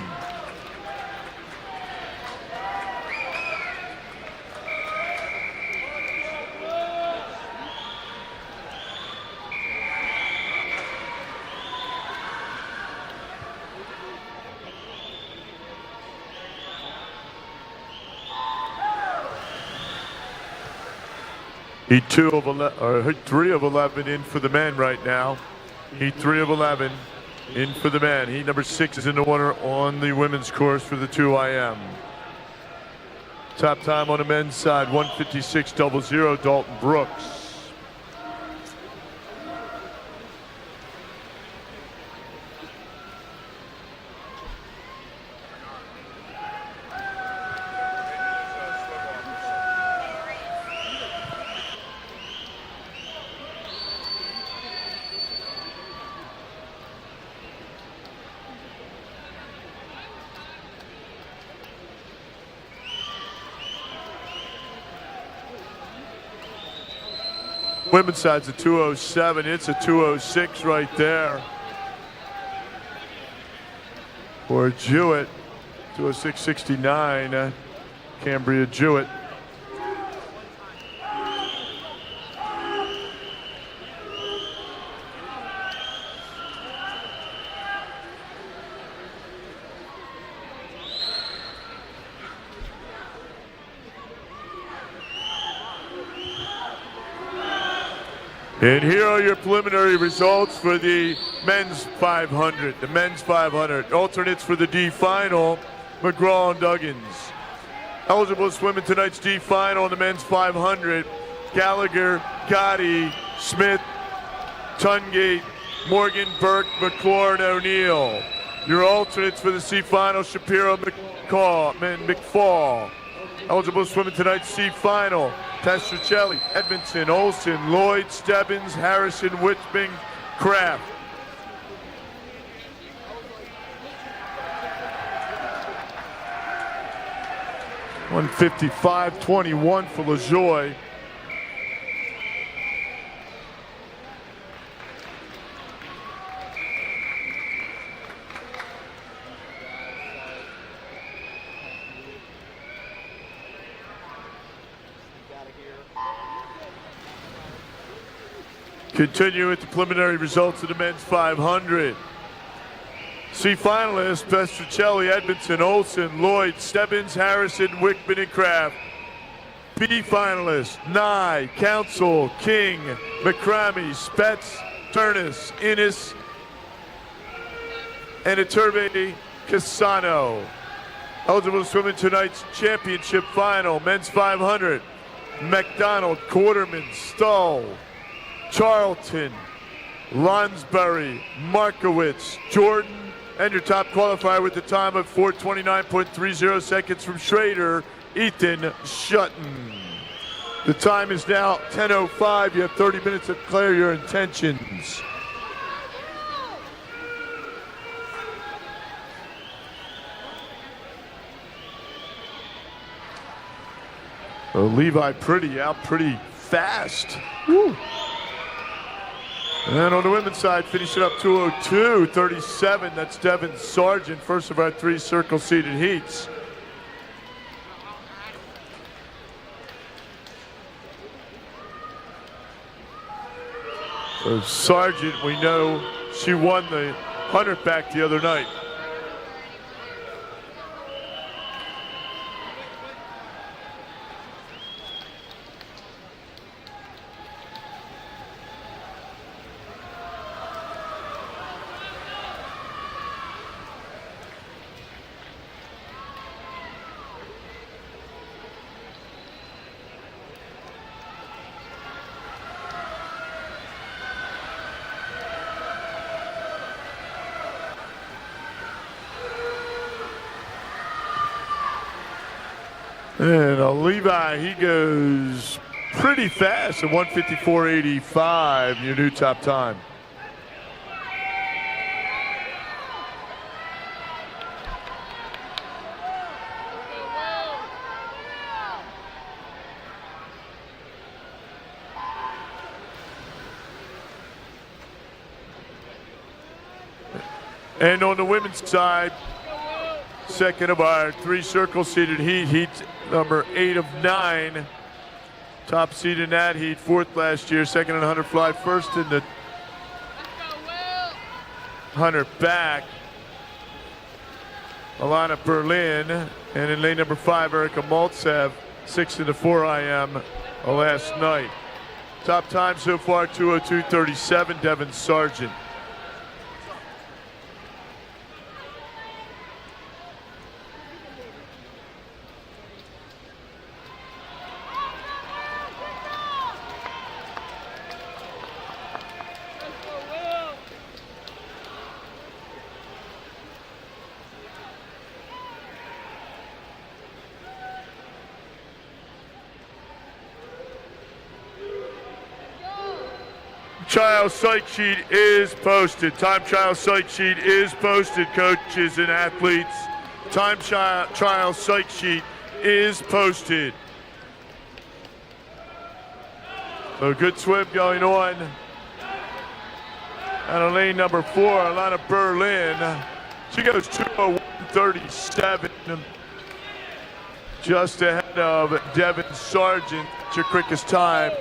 Heat 2 of 11, or Heat 3 of 11 in for the men right now. Heat 3 of 11 in for the men. Heat number 6 is in the water on the women's course for the 2IM. Top time on the men's side, 1:56.00, Dalton Brooks. Women's side's a 2:07. It's a 2:06 right there for Jewett. 2:06.69. Cambria Jewett. And here are your preliminary results for the men's 500. The men's 500. Alternates for the D final, McGraw and Duggins. Eligible to swim in tonight's D final in the men's 500. Gallagher, Gotti, Smith, Tungate, Morgan, Burke, McClure, and O'Neill. Your alternates for the C final, Shapiro, McFall. Eligible to swim in tonight's C final. Testricelli, Edmondson, Olson, Lloyd, Stebbins, Harrison, Whitsping, Kraft. $155.21 for LaJoie. Continue with the preliminary results of the men's 500. C finalists, Pestricelli, Edmondson, Olson, Lloyd, Stebbins, Harrison, Wickman, and Kraft. B finalists, Nye, Council, King, McCramey, Spetz, Turnus, Innes, and Iturbe Casano. Eligible to swim in tonight's championship final, men's 500. McDonald, Quarterman, Stull, Charlton, Lonsbury, Markowitz, Jordan, and your top qualifier with the time of 4:29.30 seconds from Schrader, Ethan Shutton. The time is now 10:05. You have 30 minutes to declare your intentions. Well, Levi out pretty fast. Woo. And on the women's side, finishing up 2:02.37. That's Devin Sargent, first of our 3 circle-seated heats. So Sargent, we know she won the 100 back the other night. And Levi, he goes pretty fast at 1:54.85, your new top time. And on the women's side, second of our 3 circle-seated heat number 8 of 9. Top seed in that heat, 4th last year, second in 100 fly, first in the 100 back. Alana Berlin, and in lane number 5, Erica Maltsev, 6th in the 4IM last night. Top time so far, 2:02:37, Devin Sargent. Trial psych sheet is posted. Time trial psych sheet is posted, coaches and athletes. Time trial psych sheet is posted. So good swim going on. And on lane number 4, Alana Berlin. She goes 2:01:37. Just ahead of Devin Sargent, your quickest time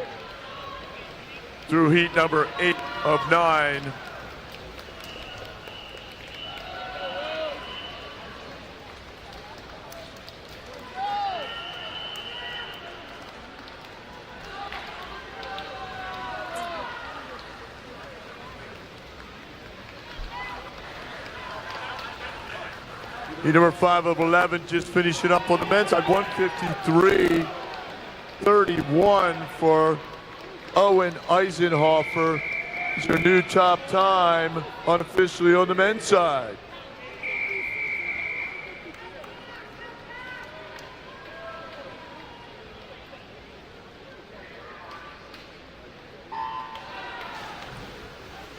through heat number 8 of 9. Heat number 5 of 11 just finishing up on the men's side, 1:53:31 for Owen Eisenhofer. Is your new top time unofficially on the men's side.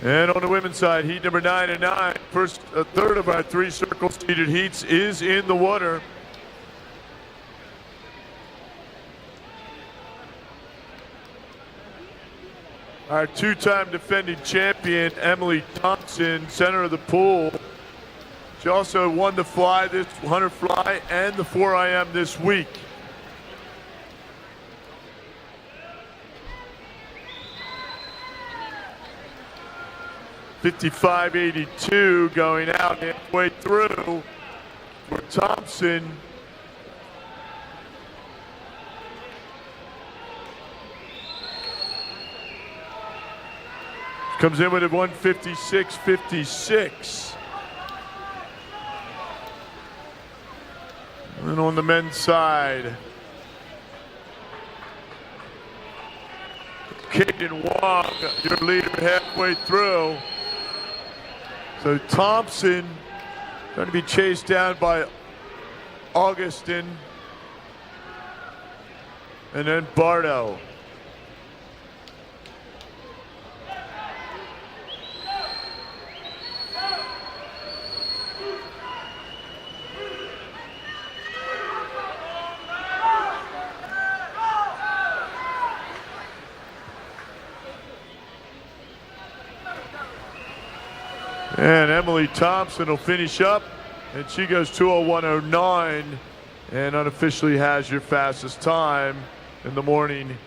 And on the women's side, heat number 9 and 9. First, a third of our 3 circle-seated heats is in the water. Our 2-time defending champion, Emily Thompson, center of the pool. She also won the fly, this 100 fly, and the 4IM this week. $55.82 going out halfway through for Thompson. Comes in with a 1:56.56. And on the men's side, Caden Wong, your leader halfway through. So Thompson going to be chased down by Augustin and then Bardo. And Emily Thompson will finish up, and she goes 2:01:09 and unofficially has your fastest time in the morning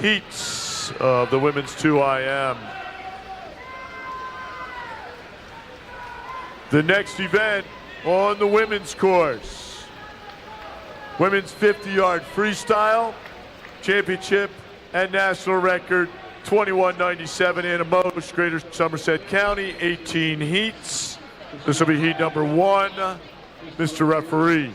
heats of the women's 2IM. The next event on the women's course, women's 50-yard freestyle championship and national record, 21:97 Anna Mosch, Greater Somerset County, 18 heats. This will be heat number 1, Mr. Referee.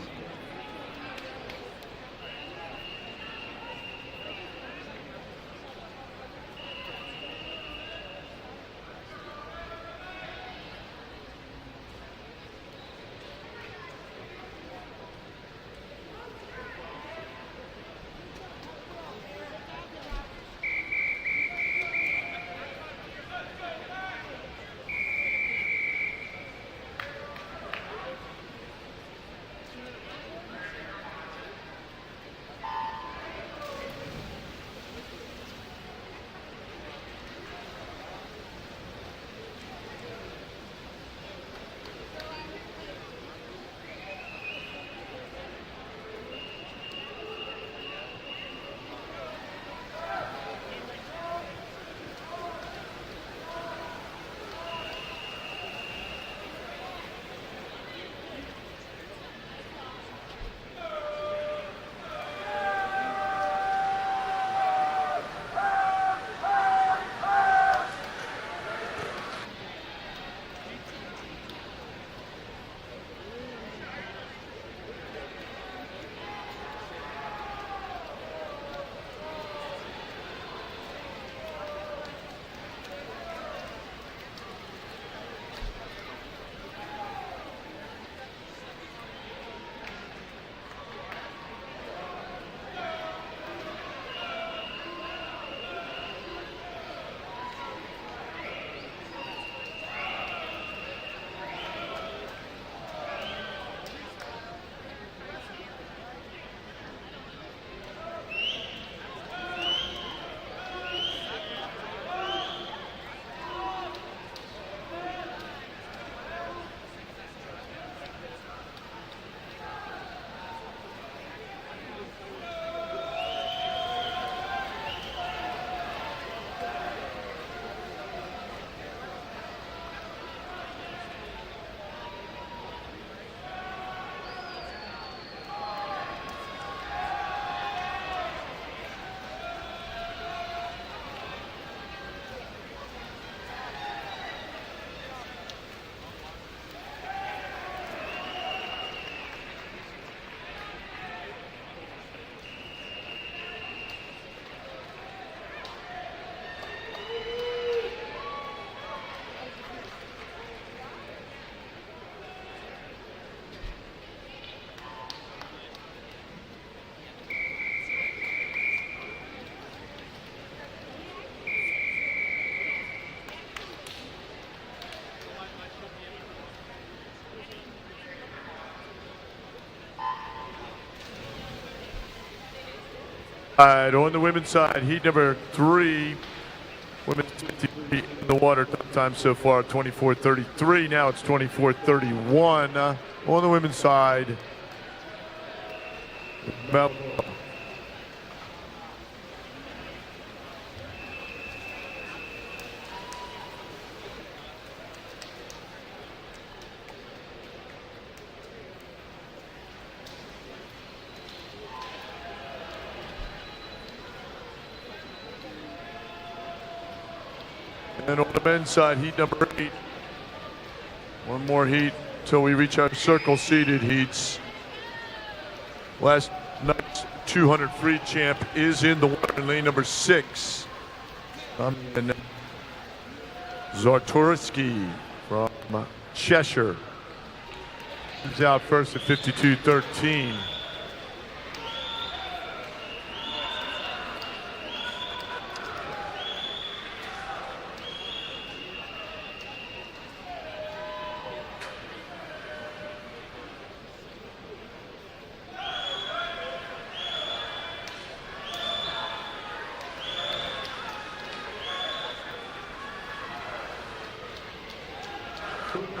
On the women's side, heat number 3. Women's 53 in the water. Time so far 24:33. Now it's 24:31. On the women's side, and on the men's side, heat number 8. One more heat till we reach our circle seated heats. Last night's 200 free champ is in the water in lane number 6. And Zartorsky from Cheshire. He's out first at 52:13.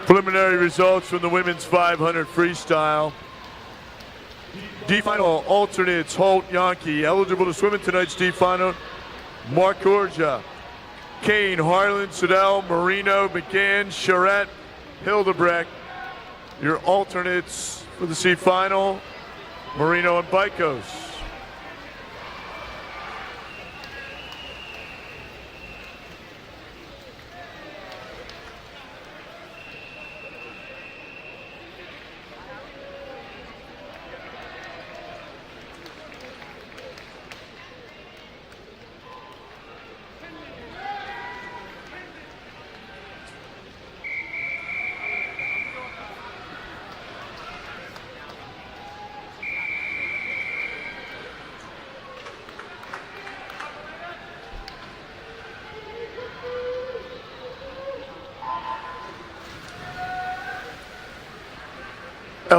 Preliminary results from the women's 500 freestyle. D final alternates Holt Yankee. Eligible to swim in tonight's D final: Mark Orja, Kane, Harlan, Siddell, Marino, McGann, Charette, Hildebrecht. Your alternates for the C final: Marino and Bikos.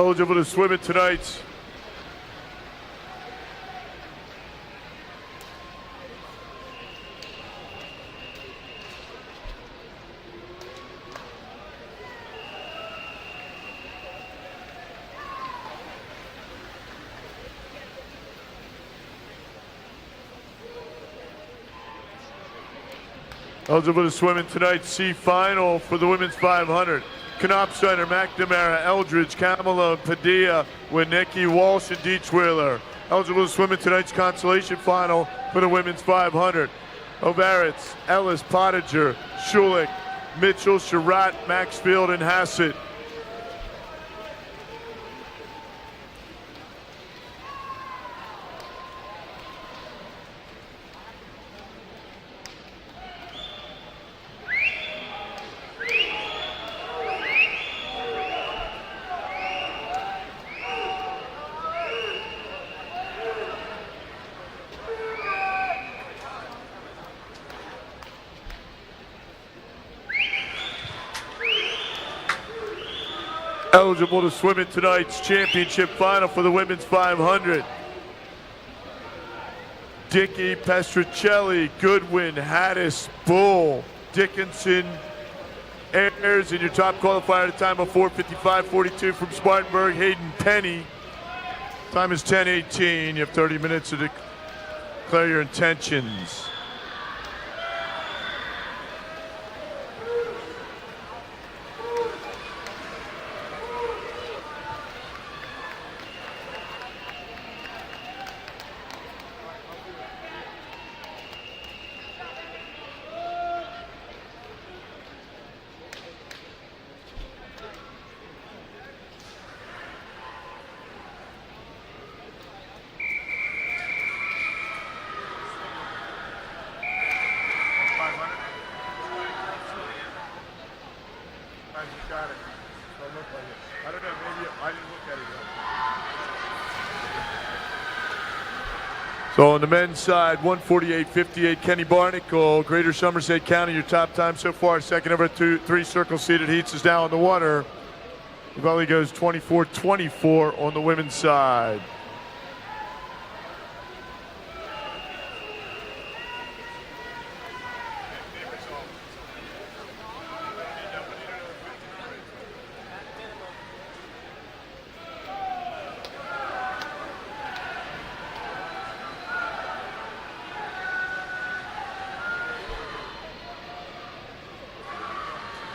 Eligible to swim in tonight's C final for the women's 500. Knopsteiner, McNamara, Eldridge, Camelot, Padilla, Winicki, Walsh, and Deechwheeler. Eligible to swim in tonight's consolation final for the women's 500. Ovaritz, Ellis, Pottinger, Schulich, Mitchell, Sherratt, Maxfield, and Hassett. Eligible to swim in tonight's championship final for the women's 500. Dickey, Pestricelli, Goodwin, Hattis, Bull, Dickinson, Ayers, and your top qualifier at a time of 4:55.42 from Spartanburg, Hayden Penny. Time is 10:18. You have 30 minutes to declare your intentions. So on the men's side, 1:48.58, Kenny Barnacle, Greater Somerset County, your top time so far. Second of our 3 circle seated heats is now in the water. The volley goes 24:24 on the women's side.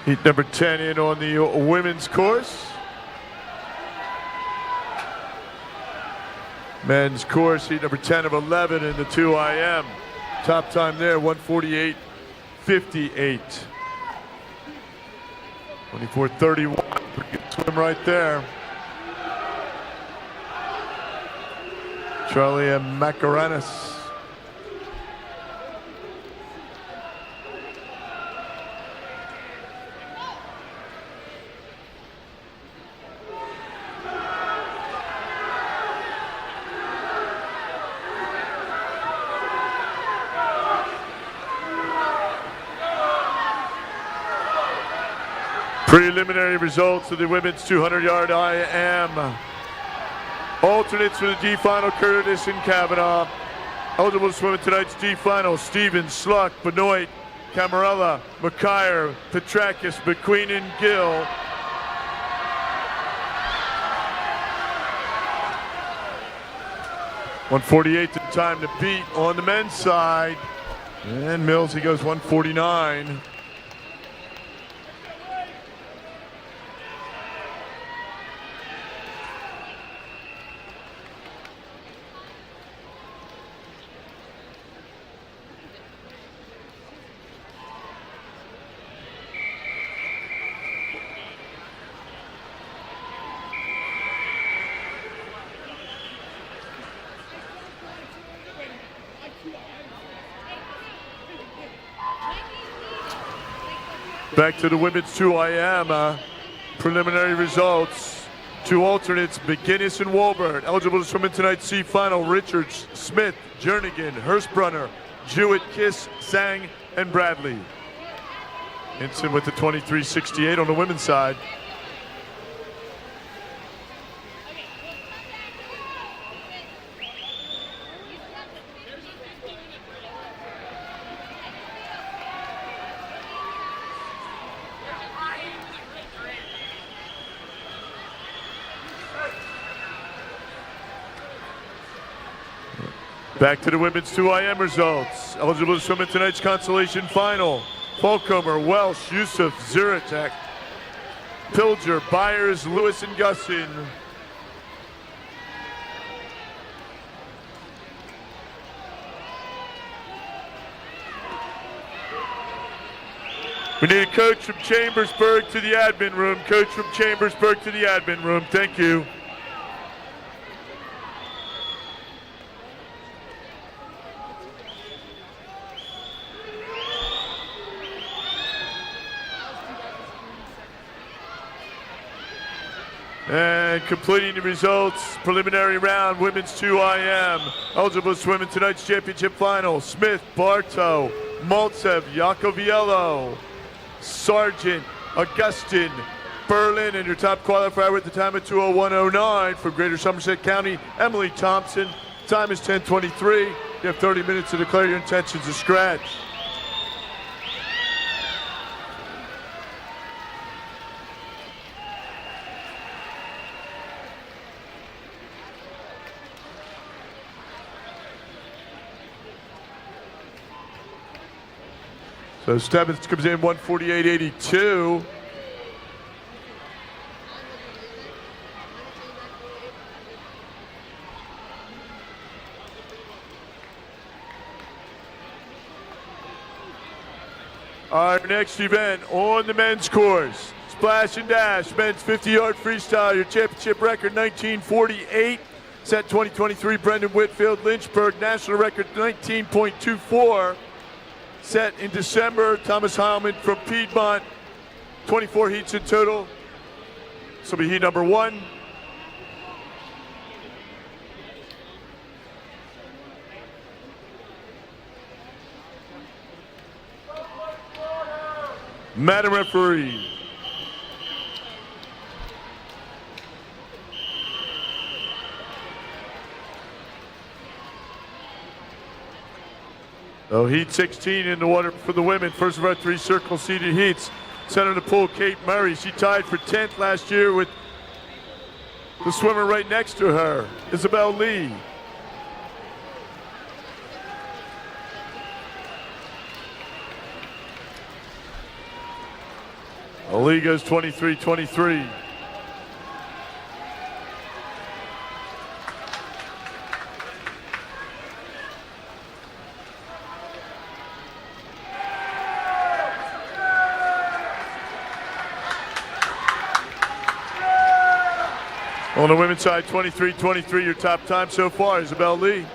Heat number 10 in on the women's course. Men's course, heat number 10 of 11 in the 2 IM. Top time there, 1:48.58. 24:31. Pretty good swim right there. Charlie and Macaranis. Preliminary results of the women's 200-yard IM. Alternates for the D final, Curtis and Kavanaugh. Eligible to swim in tonight's D final, Stevens, Sluck, Benoit, Camarella, McKyer, Petrakis, McQueen, and Gill. .148 the time to beat on the men's side. And Mills, he goes 1:49. Back to the women's 2 IM. Preliminary results. 2 alternates, McGinnis and Wolbert. Eligible to swim in tonight's C final, Richards, Smith, Jernigan, Hurstbrunner, Jewett, Kiss, Sang, and Bradley. Hinson with the 23:68 on the women's side. Back to the women's 2 IM results. Eligible to swim in tonight's consolation final. Fulcomer, Welsh, Yusuf, Zuratek, Pilger, Byers, Lewis, and Gussin. We need a coach from Chambersburg to the admin room. Coach from Chambersburg to the admin room. Thank you. And completing the results, preliminary round, women's 2 IM. Eligible to swim in tonight's championship final, Smith, Bartow, Maltsev, Yakoviello, Sargent, Augustin, Berlin, and your top qualifier with the time of 2:01:09 from Greater Somerset County, Emily Thompson. Time is 10:23. You have 30 minutes to declare your intentions to scratch. So Stebbins comes in 1:48.82. Our next event on the men's course, Splash and Dash, men's 50-yard freestyle, your championship record 19:48. Set 2023, Brendan Whitfield, Lynchburg, national record 19.24. Set in December, Thomas Heilman from Piedmont. 24 heats in total. This will be heat number 1. Madam Referee. So heat 16 in the water for the women. First of our 3 circle seated heats. Center of the pool, Kate Murray. She tied for 10th last year with the swimmer right next to her, Isabel Lee. lead goes 23-23. On the women's side, 23-23, your top time so far, Isabel Lee.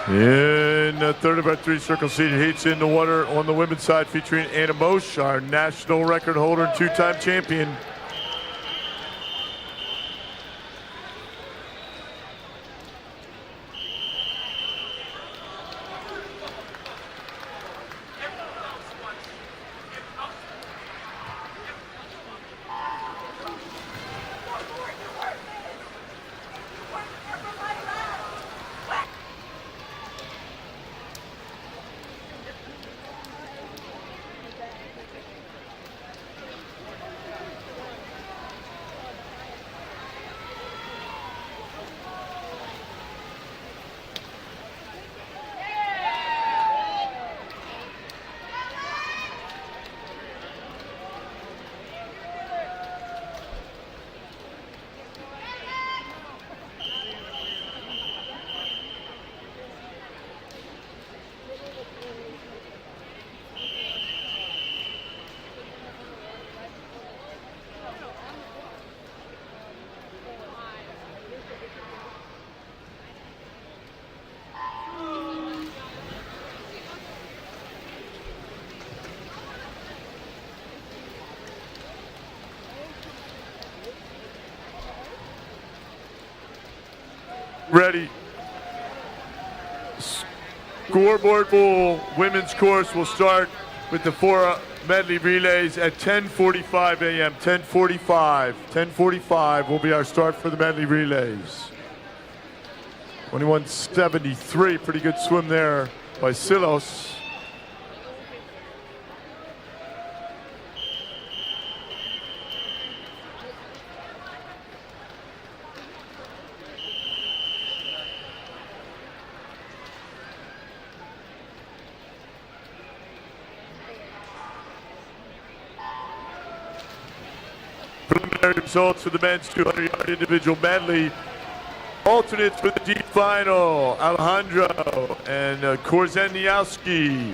In the third of our three-circle seated heats in the water on the women's side, featuring Anna Mosch, our national record holder and two-time champion. Ready. Scoreboard bull women's course will start with the 4 medley relays at 10:45 a.m. 10:45 will be our start for the medley relays. 21:73, pretty good swim there by Silos. Preliminary results for the men's 200-yard individual medley. Alternates for the deep final, Alejandro and Korzeniowski.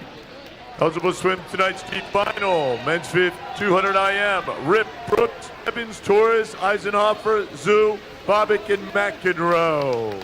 Eligible to swim tonight's deep final. Men's 200 IM, Rip, Brooks, Evans, Torres, Eisenhofer, Zhu, Bobick, and McEnroe.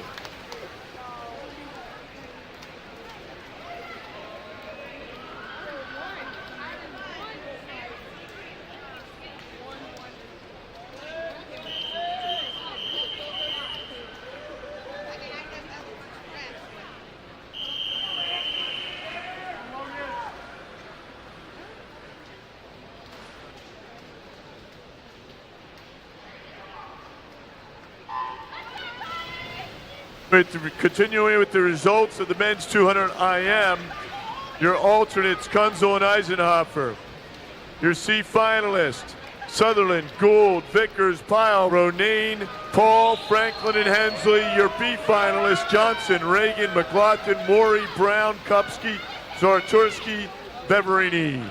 Continuing with the results of the men's 200 IM, your alternates, Kunzel and Eisenhofer. Your C finalist, Sutherland, Gould, Vickers, Pyle, Ronayne, Paul, Franklin, and Hensley. Your B finalists: Johnson, Reagan, McLaughlin, Morey, Brown, Kupski, Zartursky, Beverini.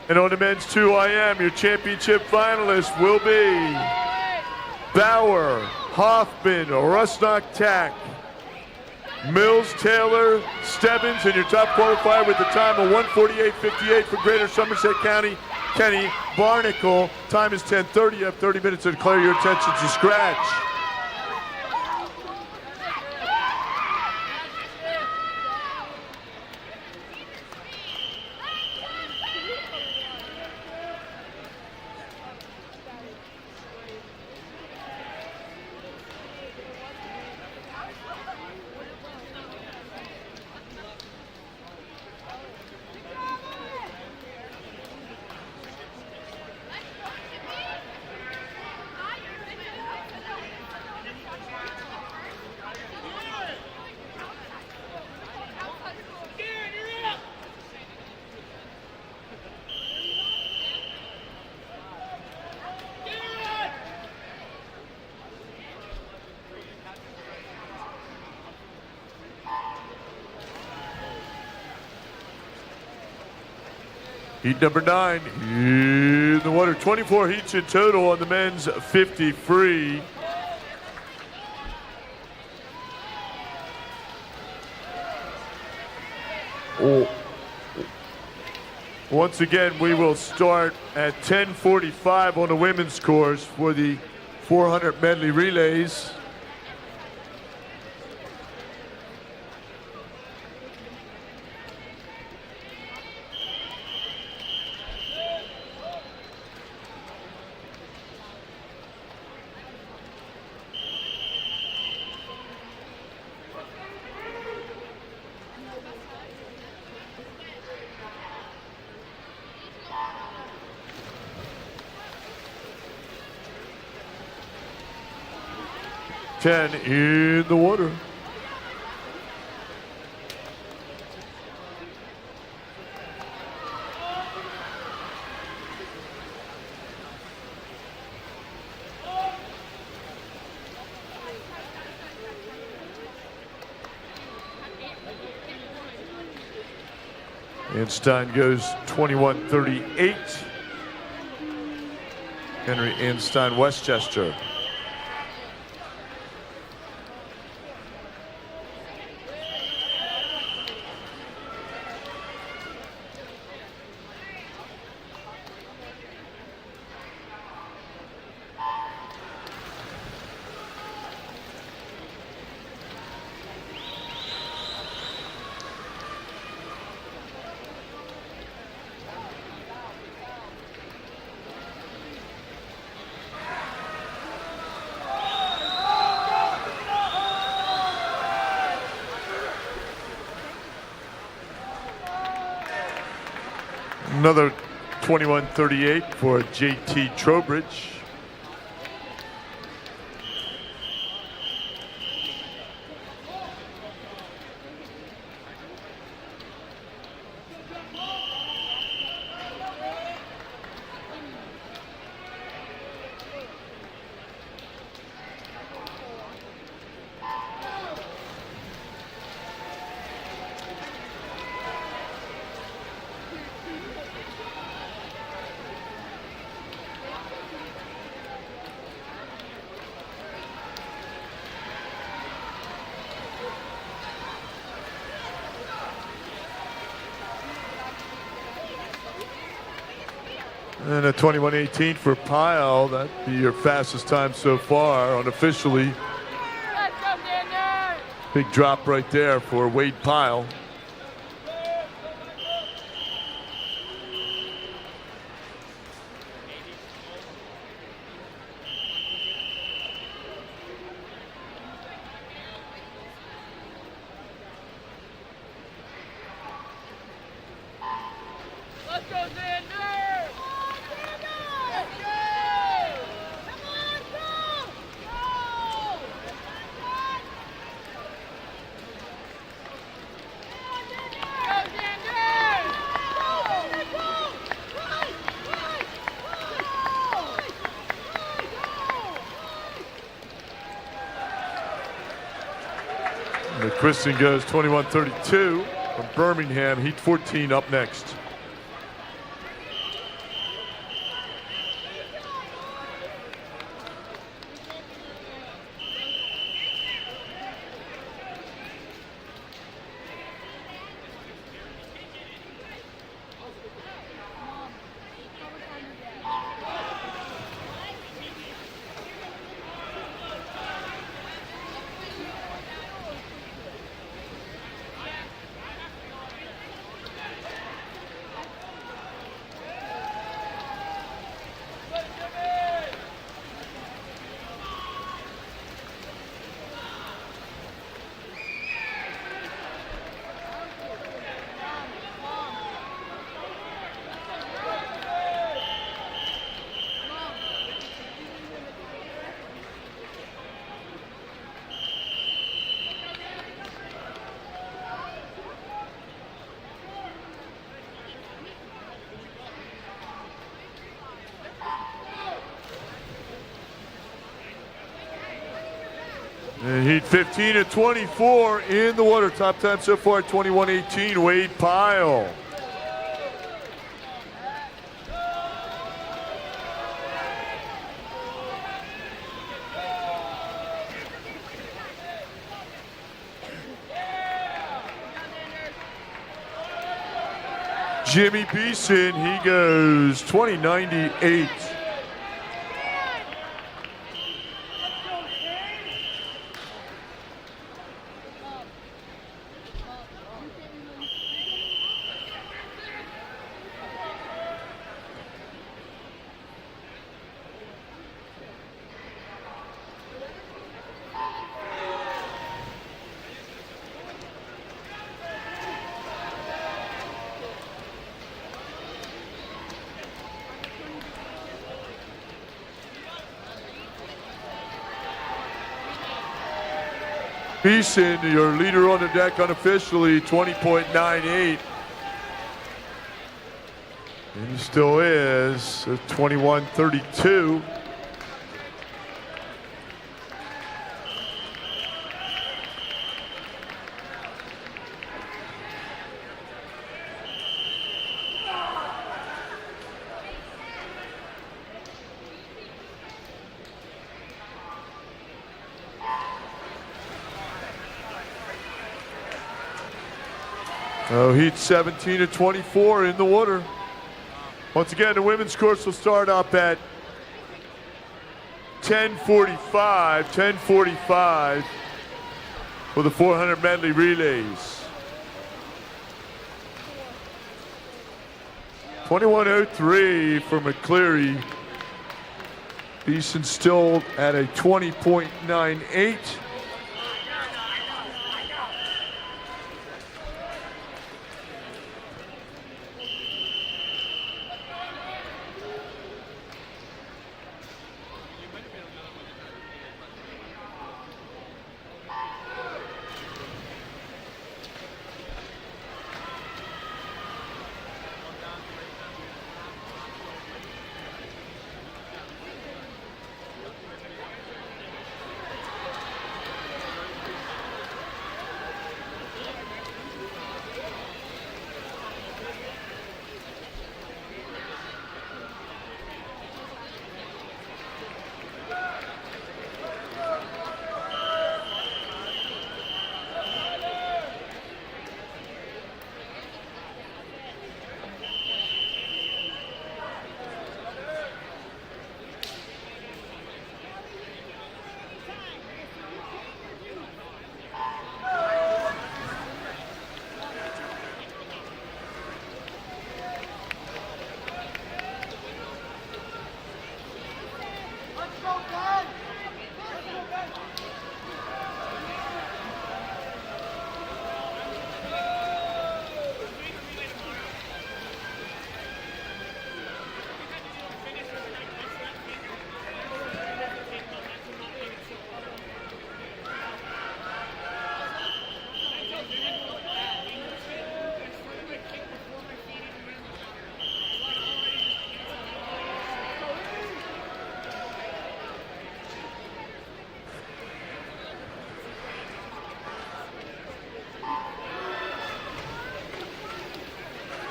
And on the men's 2IM, your championship finalists will be Bauer, Hoffman, Rusnak Tack, Mills, Taylor, Stebbins, and your top qualifier with the time of 1:48.58 for Greater Somerset County, Kenny Barnacle. Time is 10:30. You have 30 minutes to declare your intention to scratch. Heat number 9 in the water. 24 heats in total on the men's 50 free. Once again, we will start at 10:45 on the women's course for the 400 medley relays. Ten in the water. Einstein goes 21:38. Henry Einstein, Westchester. Another 21:38 for JT Trowbridge. And a 21:18 for Pyle. That'd be your fastest time so far unofficially. Big drop right there for Wade Pyle. Kristen goes 21-32 from Birmingham. Heat 14 up next. And Heat 15-24 in the water. Top time so far, 21-18. Wade Pyle. Jimmy Beeson, he goes 20-98. Beeson, your leader on the deck unofficially, 20.98. And he still is, 21-32. Oh, Heat 17-24 in the water. Once again, the women's course will start up at 10:45 for the 400 medley relays. 21:03 for McCleary. Beeson still at a 20.98.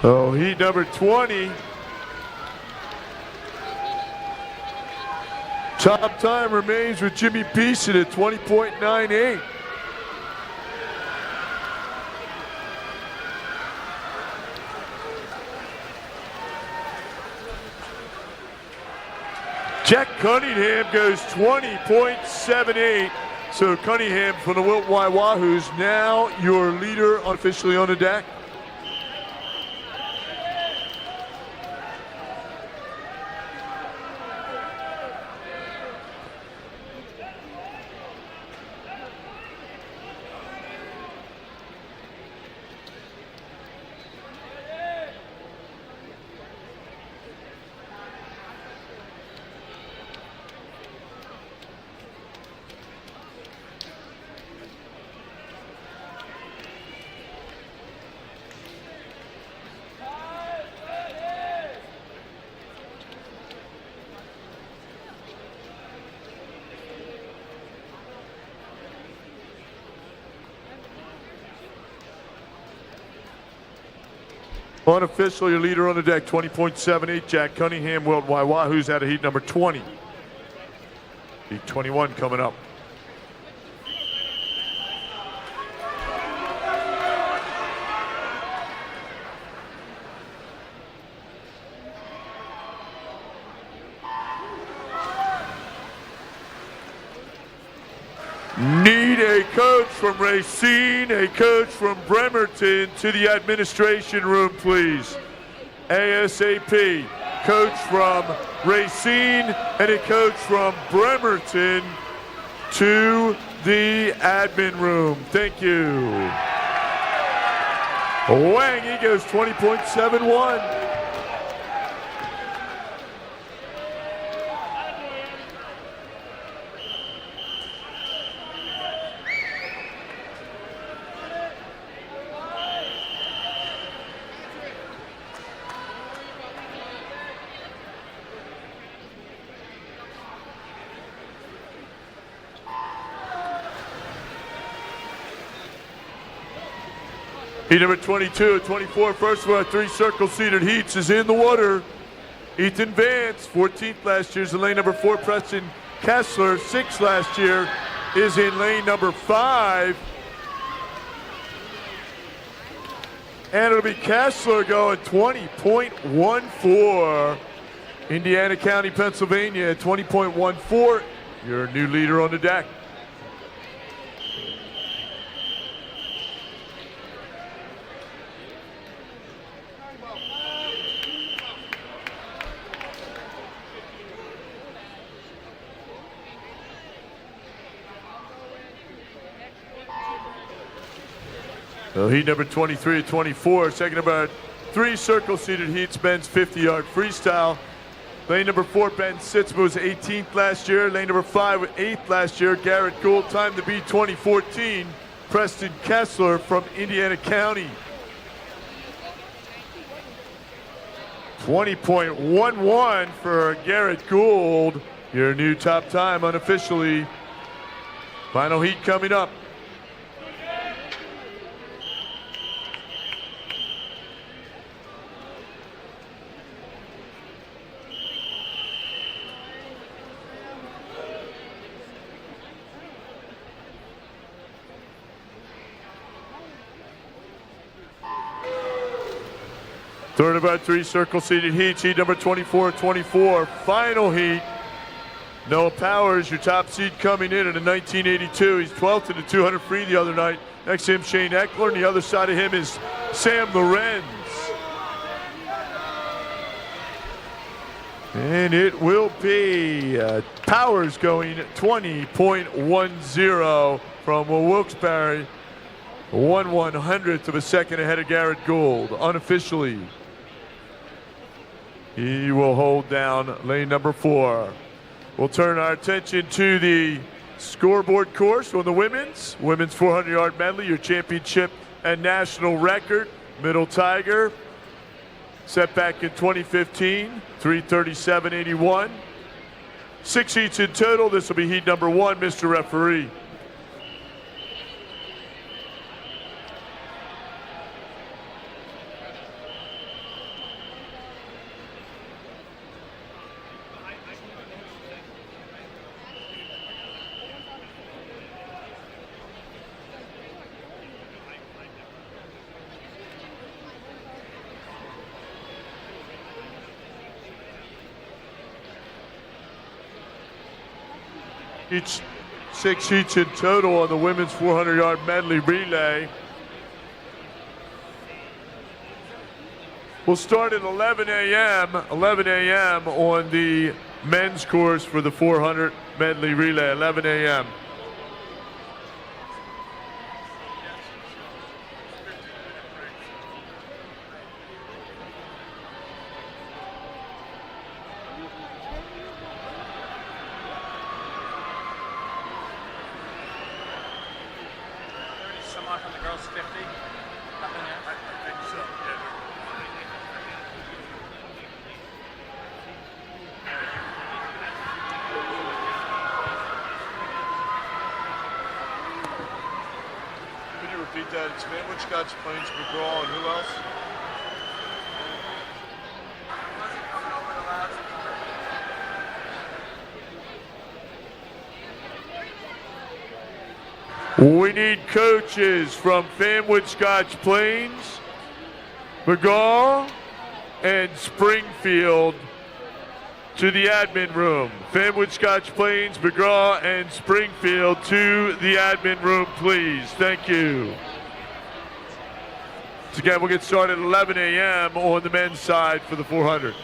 So heat number 20. Top time remains with Jimmy Beeson at 20.98. Jack Cunningham goes 20.78. So Cunningham from the Wilt Wahoos now your leader officially on the deck. Unofficial, your leader on the deck, 20.78. Jack Cunningham, Wilt Wahoos out of heat number 20. Heat 21 coming up. Need a coach from Racine, a coach from Bremerton to the administration room, please. ASAP. Coach from Racine and a coach from Bremerton to the admin room. Thank you. Wang, he goes 20.71. Heat number 22 and 24, first of our three circle-seated heats is in the water. Ethan Vance, 14th last year, is in lane number 4. Preston Kessler, 6th last year, is in lane number 5. And it'll be Kessler going 20.14. Indiana County, Pennsylvania, 20.14. Your new leader on the deck. So heat number 23 and 24, second of our three circle-seated heats, Ben's 50-yard freestyle. Lane number 4, Ben Sitzma was 18th last year. Lane number 5 was 8th last year. Garrett Gould, time to beat 2014. Preston Kessler from Indiana County. 20.11 for Garrett Gould, your new top time unofficially. Final heat coming up. Third of our three circle-seated heats, heat number 24-24, final heat. Noah Powers, your top seed coming in at a 1982. He's 12th in the 200 free the other night. Next to him, Shane Eckler, and the other side of him is Sam Lorenz. And it will be Powers going 20.10 from Wilkes-Barre. 1/100th of a second ahead of Garrett Gould, unofficially. He will hold down lane number 4. We'll turn our attention to the scoreboard course on the women's 400-yard medley, your championship and national record. Middle Tiger, set back in 2015, 337.81. 6 heats in total. This will be heat number 1, Mr. Referee. each 6 each in total on the women's 400-yard medley relay. We'll start at 11 a.m. on the men's course for the 400 medley relay, 11 a.m. Repeat that. It's Sandwich, Scotch Plains, McGraw, and who else? We need coaches from Fanwood, Scotch Plains, McGaw, and Springfield to the admin room. Fanwood, Scotch Plains, McGraw, and Springfield to the admin room, please. Thank you. So again, we'll get started at 11 a.m. on the men's side for the 400.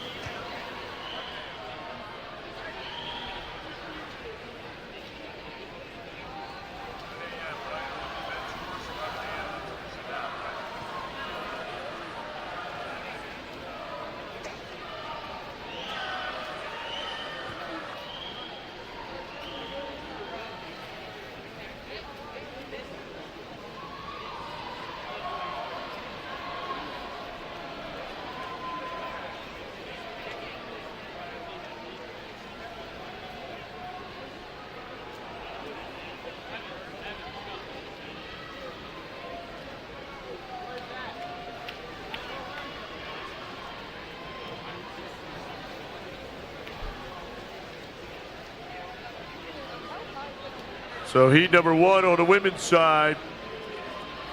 So heat number 1 on the women's side,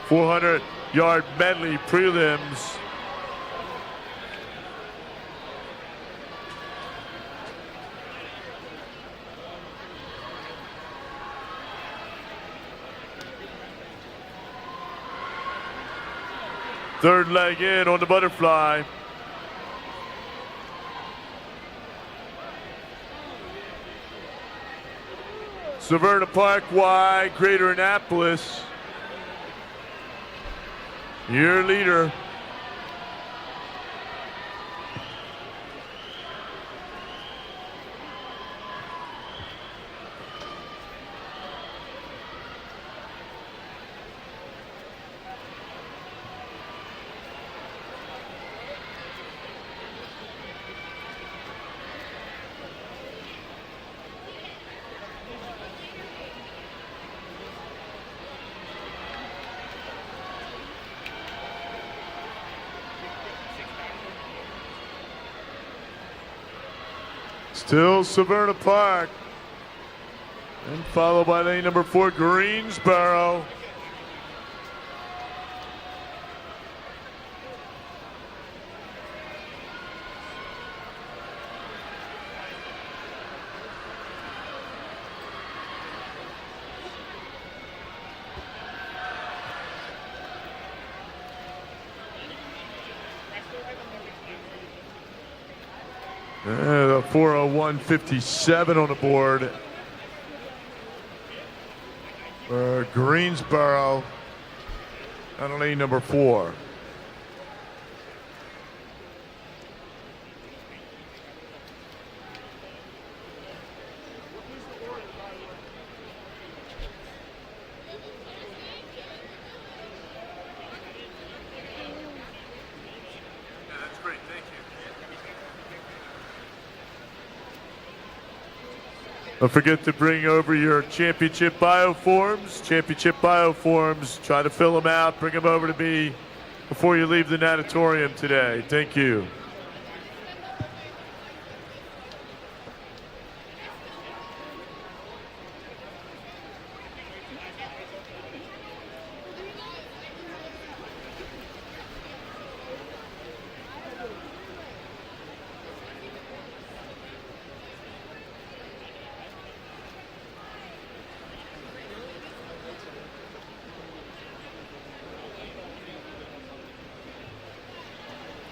400-yard medley prelims. Third leg in on the butterfly. Severna Park Y, Greater Annapolis, your leader. Still Severna Park, and followed by lane number 4, Greensboro. The 4:01:57 on the board for Greensboro on lane number 4. Don't forget to bring over your championship bio forms. Championship bio forms. Try to fill them out. Bring them over to me before you leave the natatorium today. Thank you.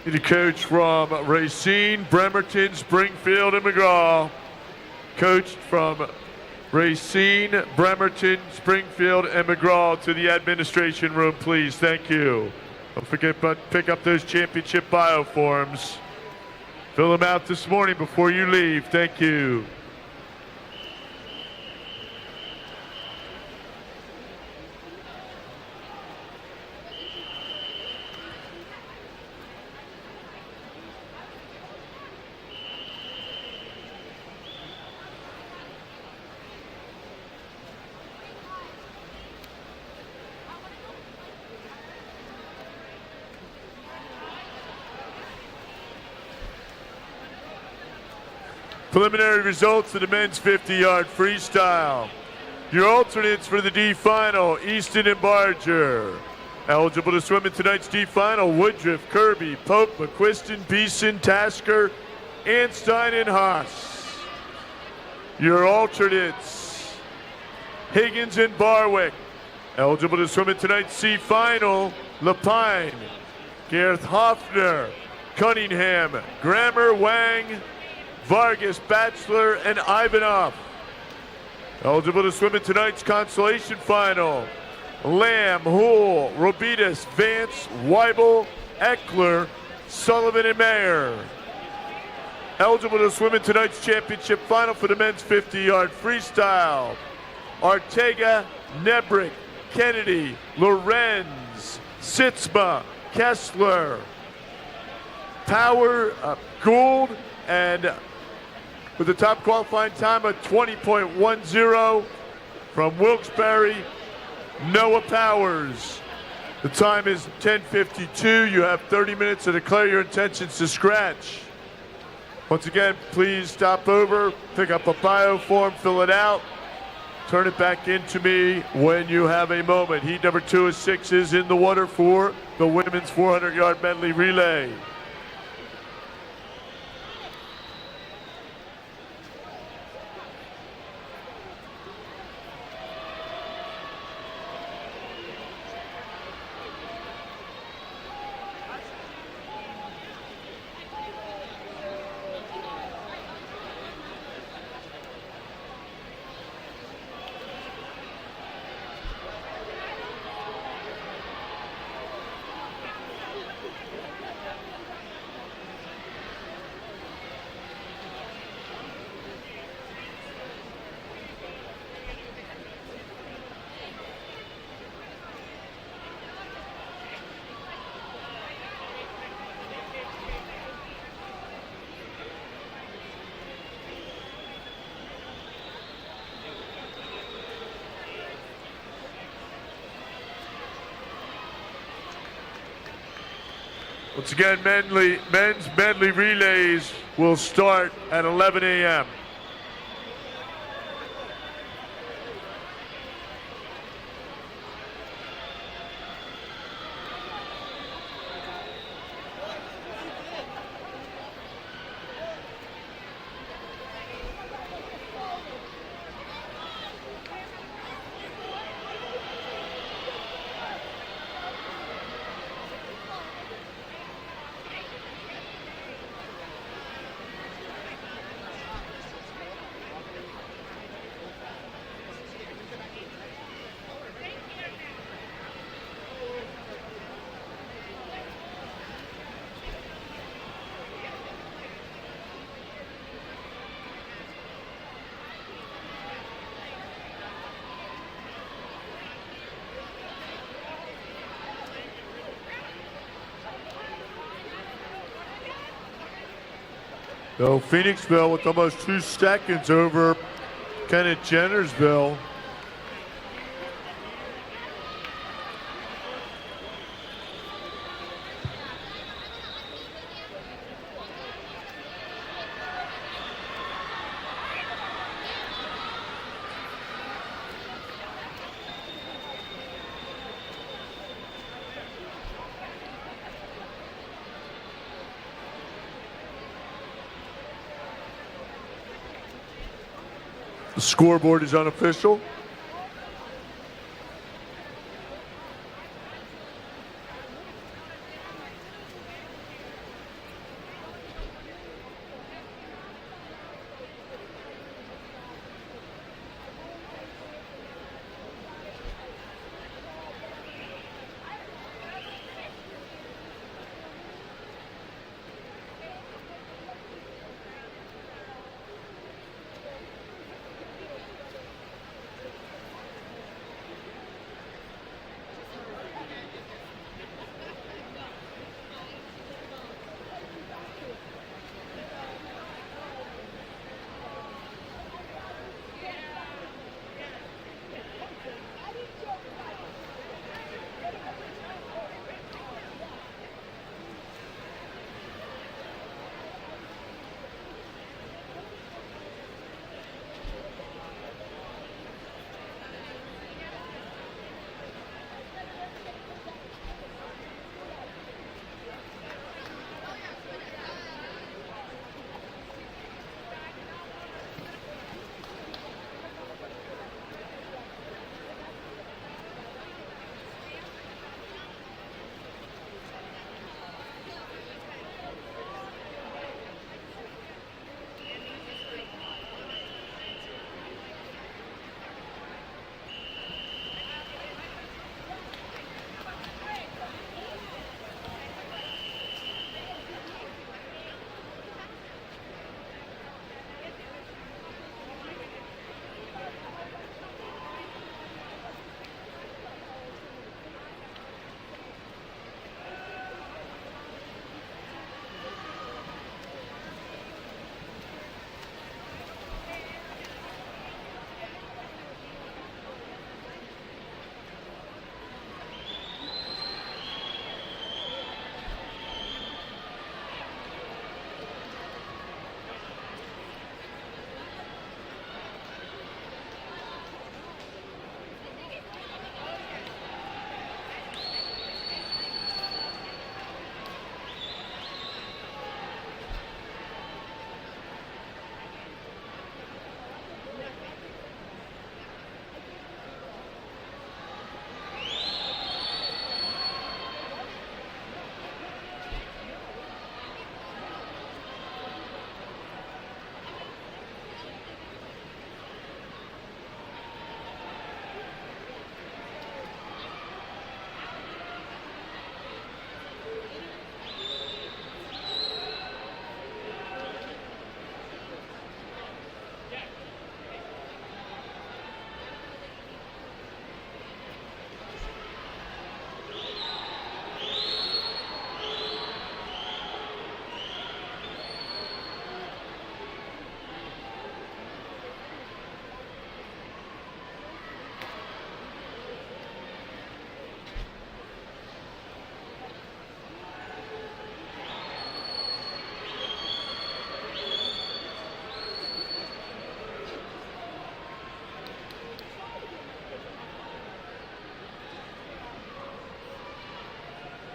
The coach from Racine, Bremerton, Springfield, and McGraw. Coached from Racine, Bremerton, Springfield, and McGraw to the administration room, please. Thank you. Don't forget to pick up those championship bio forms. Fill them out this morning before you leave. Thank you. Preliminary results of the men's 50-yard freestyle. Your alternates for the D final, Easton and Barger. Eligible to swim in tonight's D final, Woodruff, Kirby, Pope, McQuiston, Beeson, Tasker, Anstein, and Haas. Your alternates, Higgins and Barwick. Eligible to swim in tonight's C final, Lapine, Gareth Hoffner, Cunningham, Grammer, Wang, Vargas, Batchelor, and Ivanov. Eligible to swim in tonight's consolation final, Lamb, Houle, Robidas, Vance, Weibel, Eckler, Sullivan, and Mayer. Eligible to swim in tonight's championship final for the men's 50-yard freestyle, Ortega, Nebrick, Kennedy, Lorenz, Sitzma, Kessler, Power, Gould, and with the top qualifying time of 20.10 from Wilkes-Barre, Noah Powers. The time is 10:52. You have 30 minutes to declare your intentions to scratch. Once again, please stop over, pick up a bio form, fill it out, turn it back into me when you have a moment. Heat number 2 of 6 is in the water for the women's 400-yard medley relay. Once again, men's medley relays will start at 11 a.m. So Phoenixville with almost 2 seconds over Kenneth Jennersville. The scoreboard is unofficial.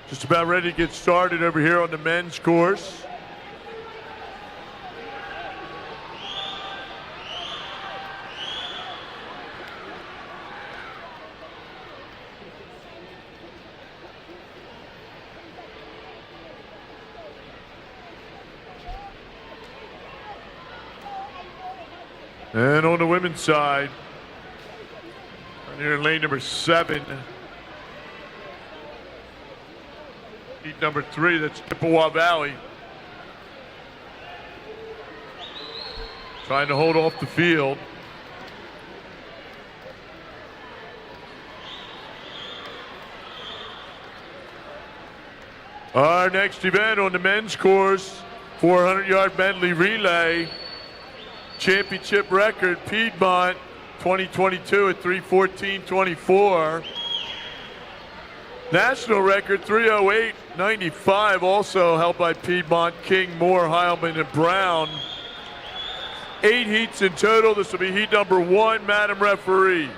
Just about ready to get started over here on the men's course. And on the women's side, here in lane number 7, heat number 3, that's Chippewa Valley. Trying to hold off the field. Our next event on the men's course, 400-yard Medley relay. Championship record, Piedmont, 2022 at 3:14:24. National record, 3:08:95, also held by Piedmont, King, Moore, Heilman, and Brown. 8 heats in total. This will be heat number 1, Madam Referee.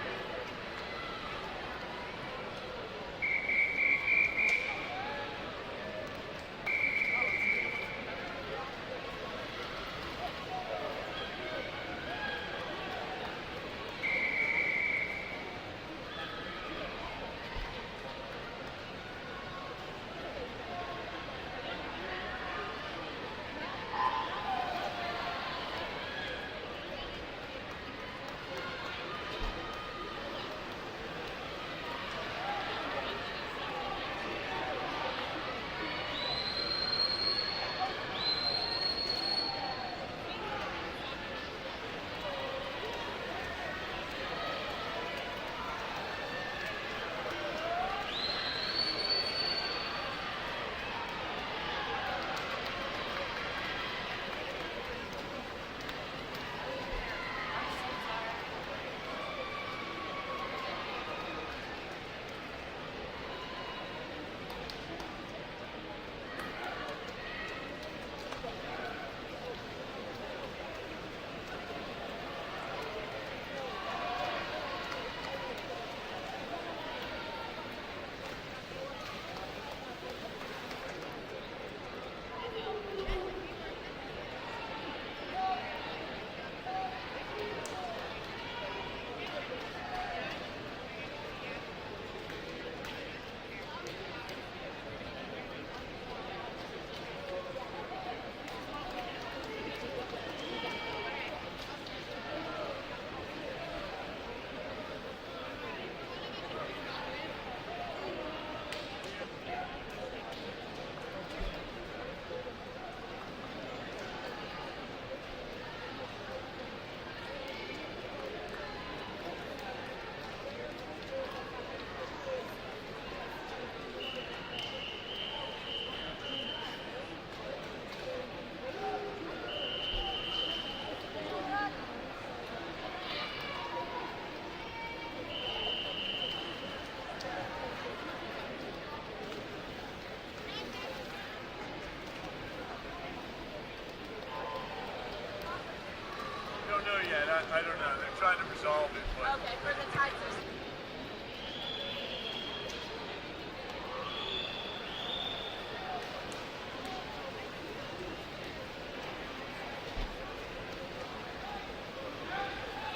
I don't know. They're trying to resolve it. But... Okay, for the time system.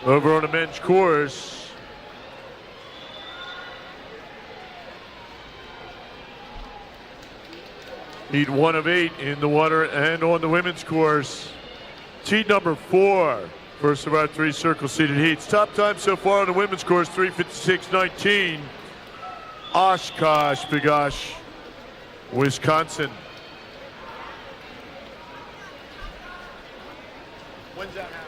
Over on the men's course, heat 1 of 8 in the water, and on the women's course, heat number 4. First of our 3 circle-seated heats. Top time so far on the women's course, 3:56:19. Oshkosh, Bigosh, Wisconsin. When's that happen?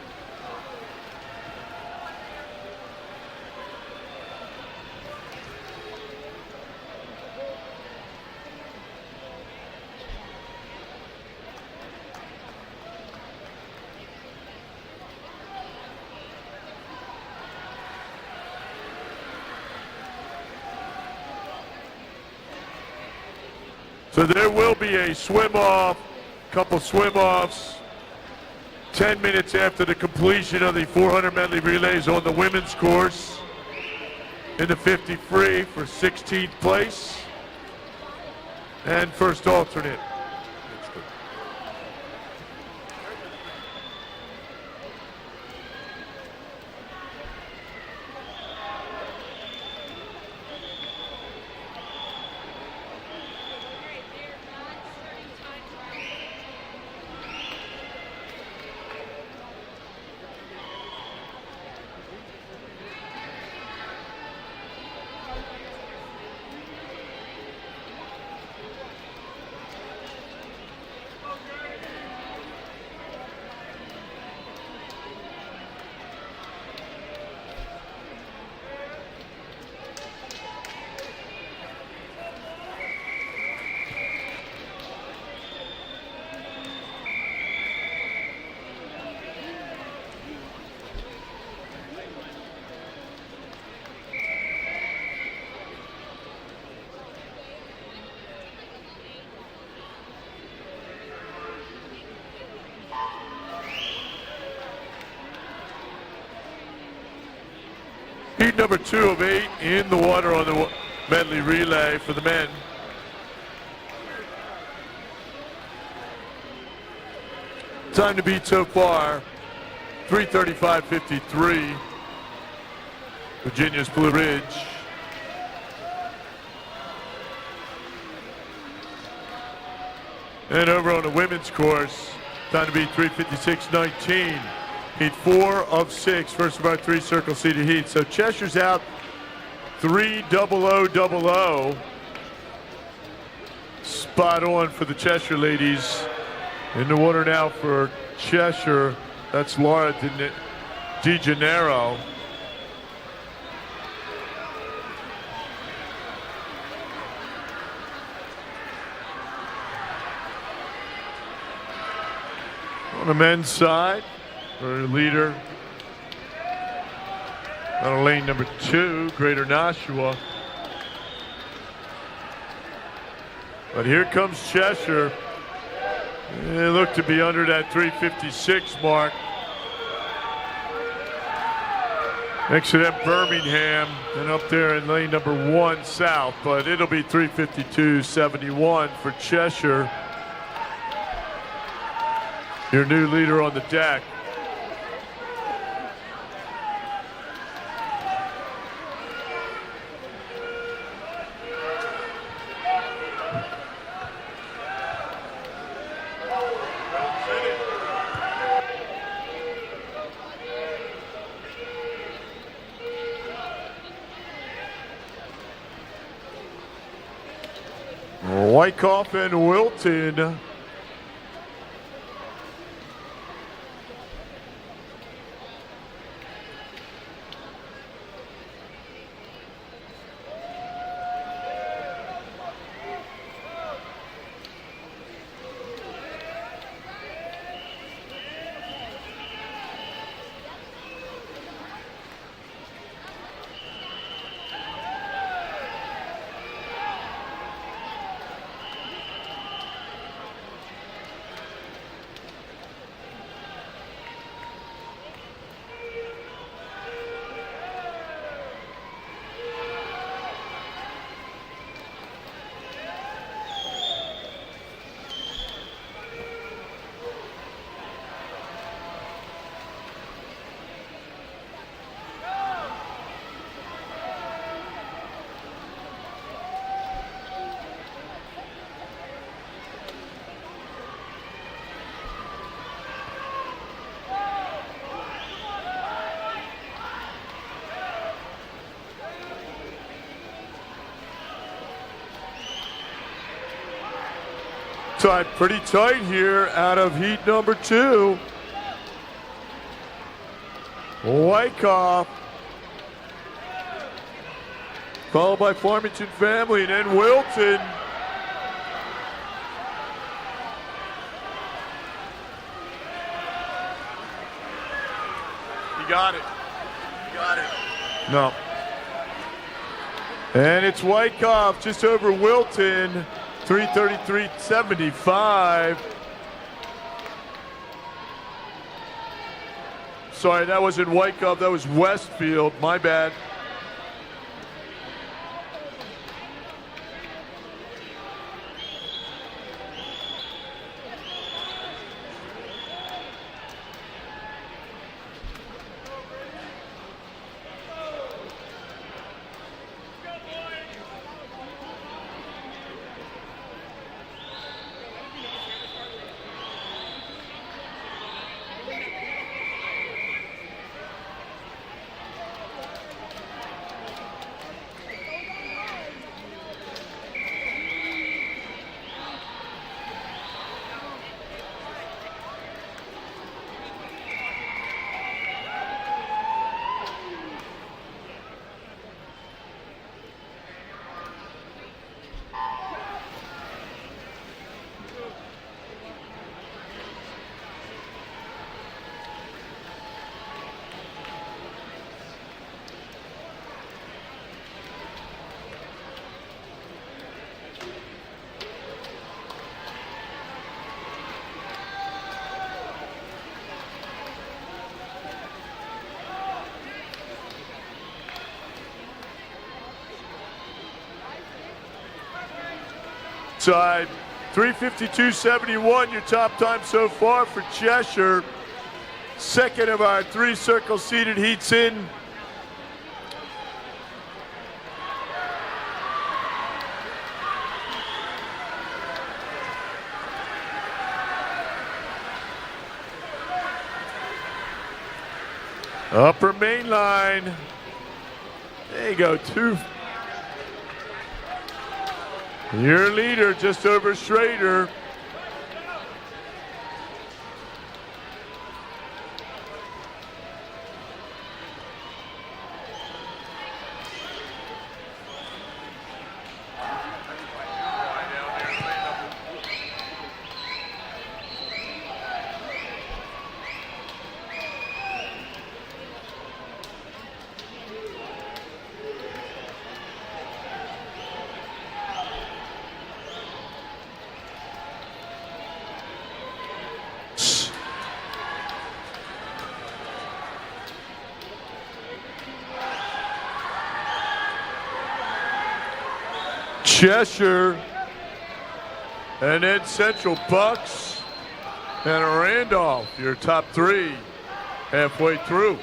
So there will be a swim-off, couple swim-offs, 10 minutes after the completion of the 400 medley relays on the women's course in the 50 free for 16th place. And first alternate. Heat number 2 of 8 in the water on the medley relay for the men. Time to beat so far, 3:35.53. Virginia's Blue Ridge. And over on the women's course, time to beat 3:56.19. Heat 4 of 6, first of our 3 circle-seated heats. So Cheshire's out 3:00.00. Spot on for the Cheshire ladies. In the water now for Cheshire, that's Laura De Janeiro. On the men's side, our leader on lane number 2, Greater Nashua. But here comes Cheshire. They look to be under that 3:56 mark. Next to them, Birmingham, and up there in lane number 1 south. But it'll be 3:52.71 for Cheshire. Your new leader on the deck. Wyckoff and Wilton. Tied pretty tight here out of heat number 2. Wyckoff, followed by Farmington Family, and then Wilton. You got it. You got it. No. And it's Wyckoff just over Wilton. 3:33.75. Sorry, that wasn't Wyckoff, that was Westfield, my bad. side. 3:52.71, your top time so far for Cheshire. Second of our 3 circle seated heats in. Upper main line. There you go, 2. Your leader just over Schrader. Cheshire, and then Central Bucks and Randolph, your top 3 halfway through.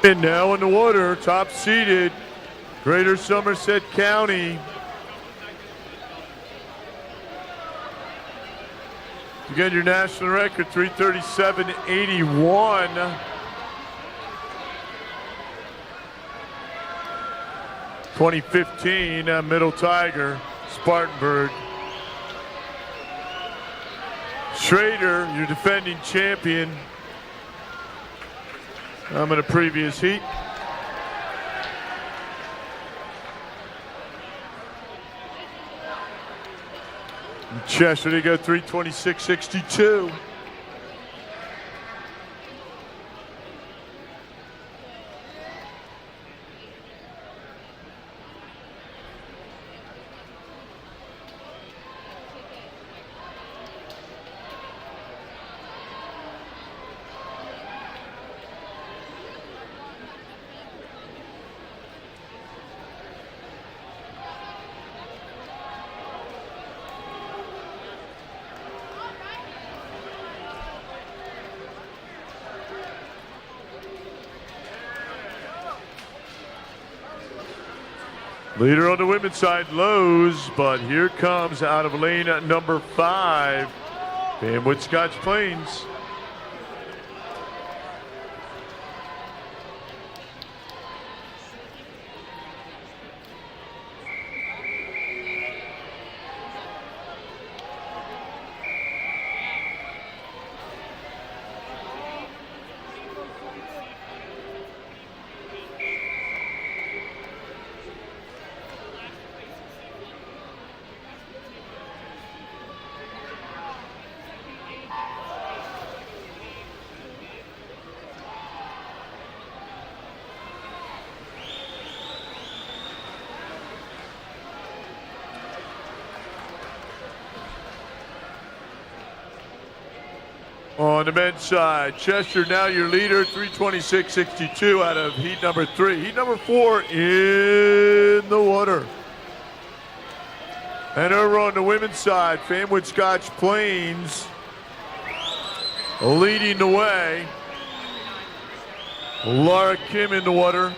And now in the water, top seeded, Greater Somerset County. You get your national record, 3:37.81. 2015, Middle Tiger, Spartanburg. Schrader, your defending champion. I'm in a previous heat. Cheshire, they go 3:26.62. Leader on the women's side, Lowe's, but here comes out of lane number 5, Fanwood Scotch Plains. On the men's side, Cheshire now your leader, 3:26.62 out of heat number 3. Heat number 4 in the water. And over on the women's side, Fanwood Scotch Plains leading the way. Laura Kim in the water.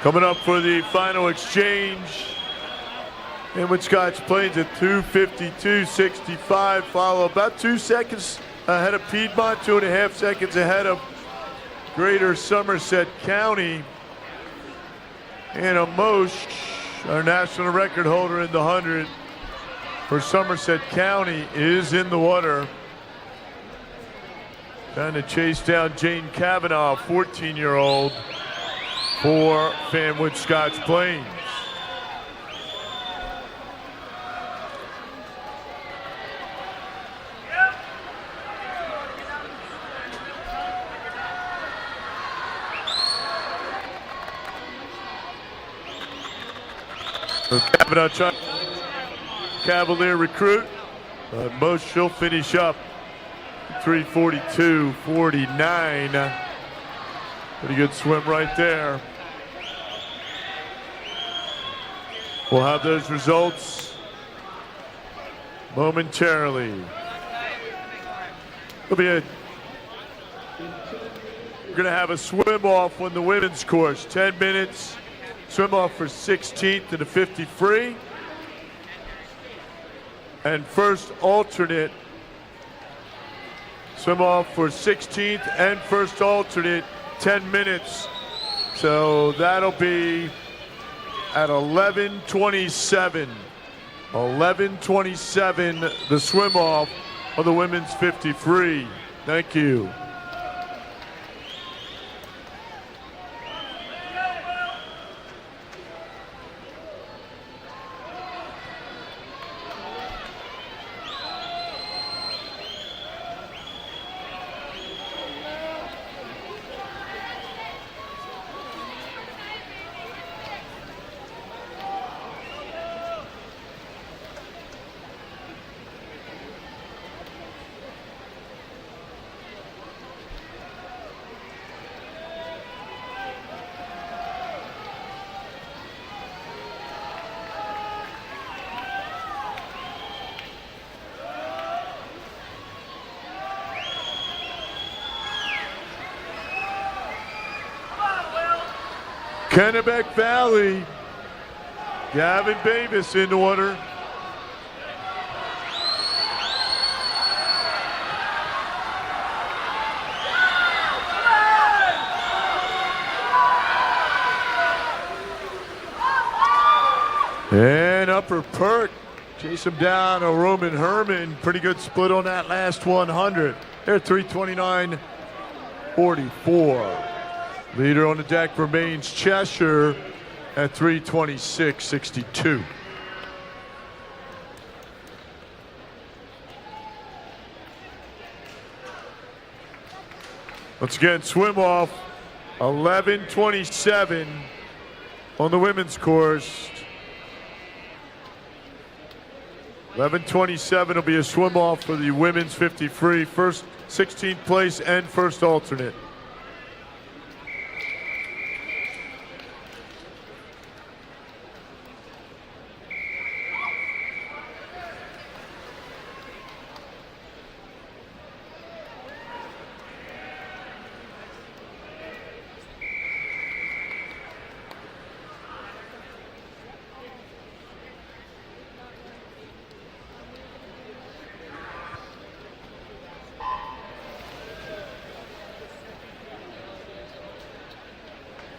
Coming up for the final exchange. Inwood Scotch Plains at 2:52.65. Follow about 2 seconds ahead of Piedmont, 2.5 seconds ahead of Greater Somerset County. Anna Mosch, our national record holder in the 100 for Somerset County, is in the water. Trying to chase down Jane Kavanaugh, 14-year-old for Fanwood Scotch Plains. Kavanaugh, Cavalier recruit. Most she'll finish up 3:42.49. Pretty good swim right there. We'll have those results momentarily. We're going to have a swim off on the women's course. 10 minutes. Swim off for 16th to the 50 free. And first alternate. Swim off for 16th and first alternate, 10 minutes. So that'll be at 11:27. 11:27, the swim off of the women's 50 free. Thank you. Kennebec Valley, Gavin Davis in the water. And Upper Perk, chase him down, a Roman Herman. Pretty good split on that last 100. They're 3:29.44. Leader on the deck remains Cheshire at 3:26.62. Once again, swim off 11:27 on the women's course. 11:27 will be a swim off for the women's 50 free, first 16th place and first alternate.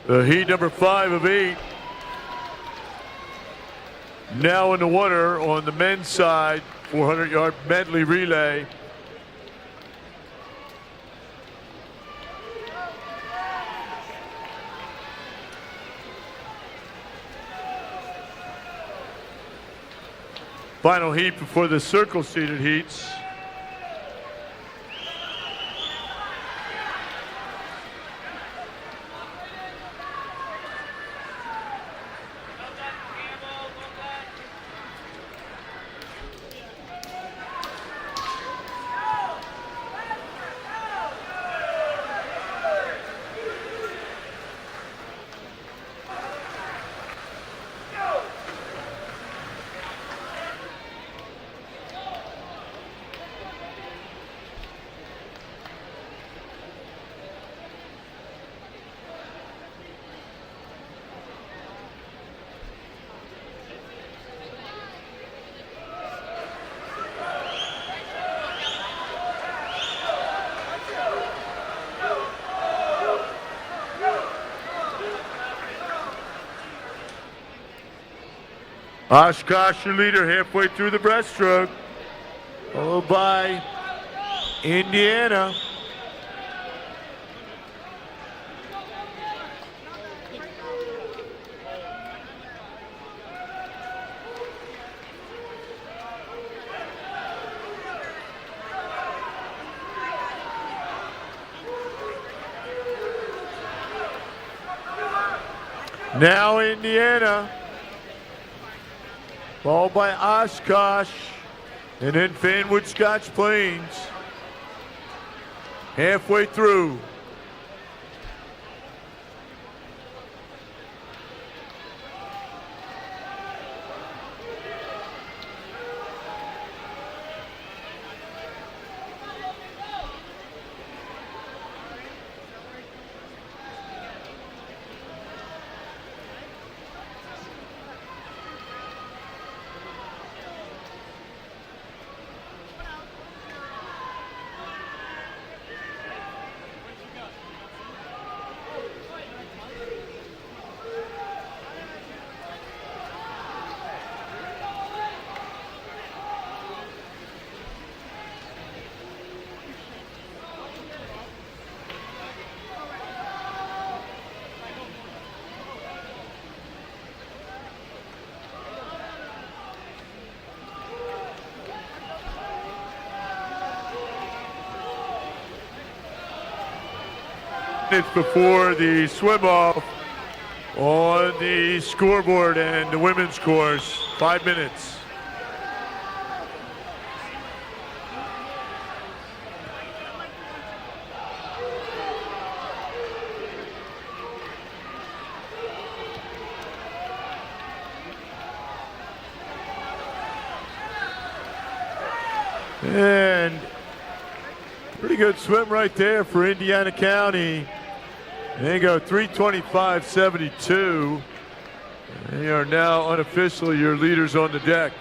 The heat number 5 of 8 now in the water on the men's side, 400-yard medley relay. Final heat before the circle-seated heats. Oshkosh, your leader, halfway through the breaststroke, followed by Indiana. Now Indiana, followed by Oshkosh, and then Fanwood Scotch Plains. Halfway through. Minutes before the swim off on the scoreboard and the women's course. 5 minutes. And pretty good swim right there for Indiana County. They go 3:25.72. They are now unofficially your leaders on the deck.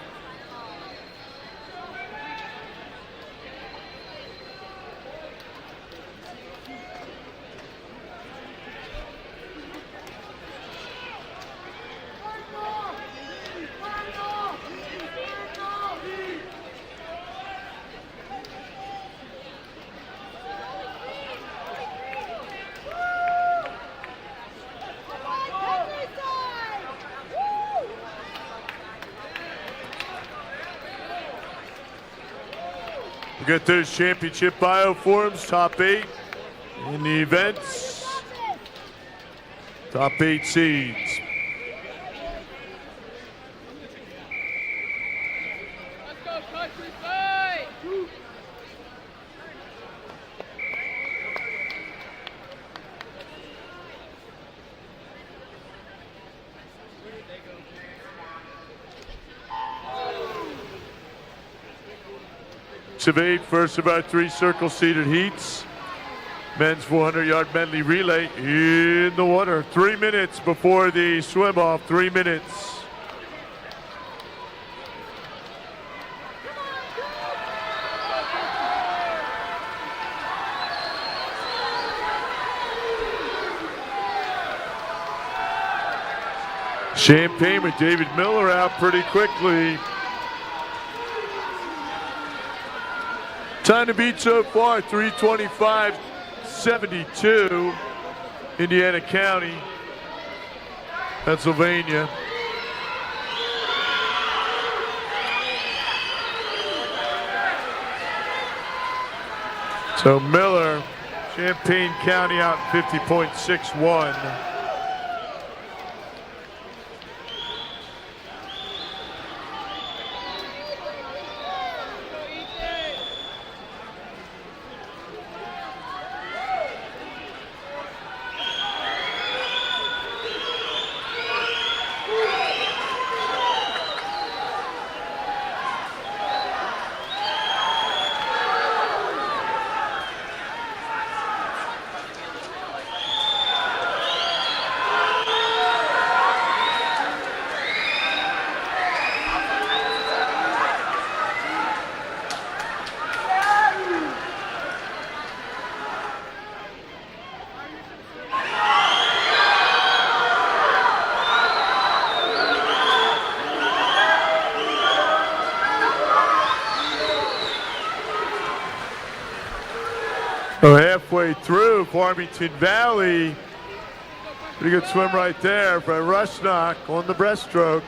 We got those championship bioforms, top 8 in the events, top 8 seeds. Let's go, country fight! Of 8, first of our 3 circle-seated heats. Men's 400-yard medley relay in the water. 3 minutes before the swim-off, 3 minutes. Champaign with David Miller out pretty quickly. Time to beat so far, 3:25.72, Indiana County, Pennsylvania. So Miller, Champaign County out 50.61. So halfway through Farmington Valley. Pretty good swim right there by Rushnock on the breaststroke.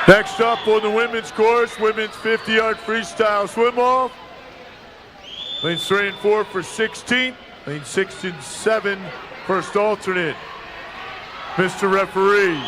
Next up on the women's course, women's 50-yard freestyle swim-off. Lanes 3 and 4 for 16th. Lanes 6 and 7, first alternate. Mr. Referee.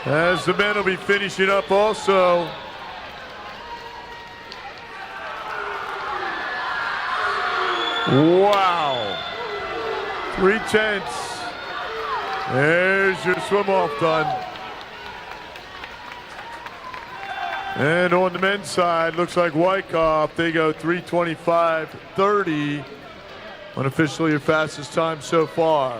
As the men will be finishing up also. Wow. 3/10. There's your swim off done. And on the men's side, looks like Wyckoff, they go 3:25.30. Unofficially your fastest time so far.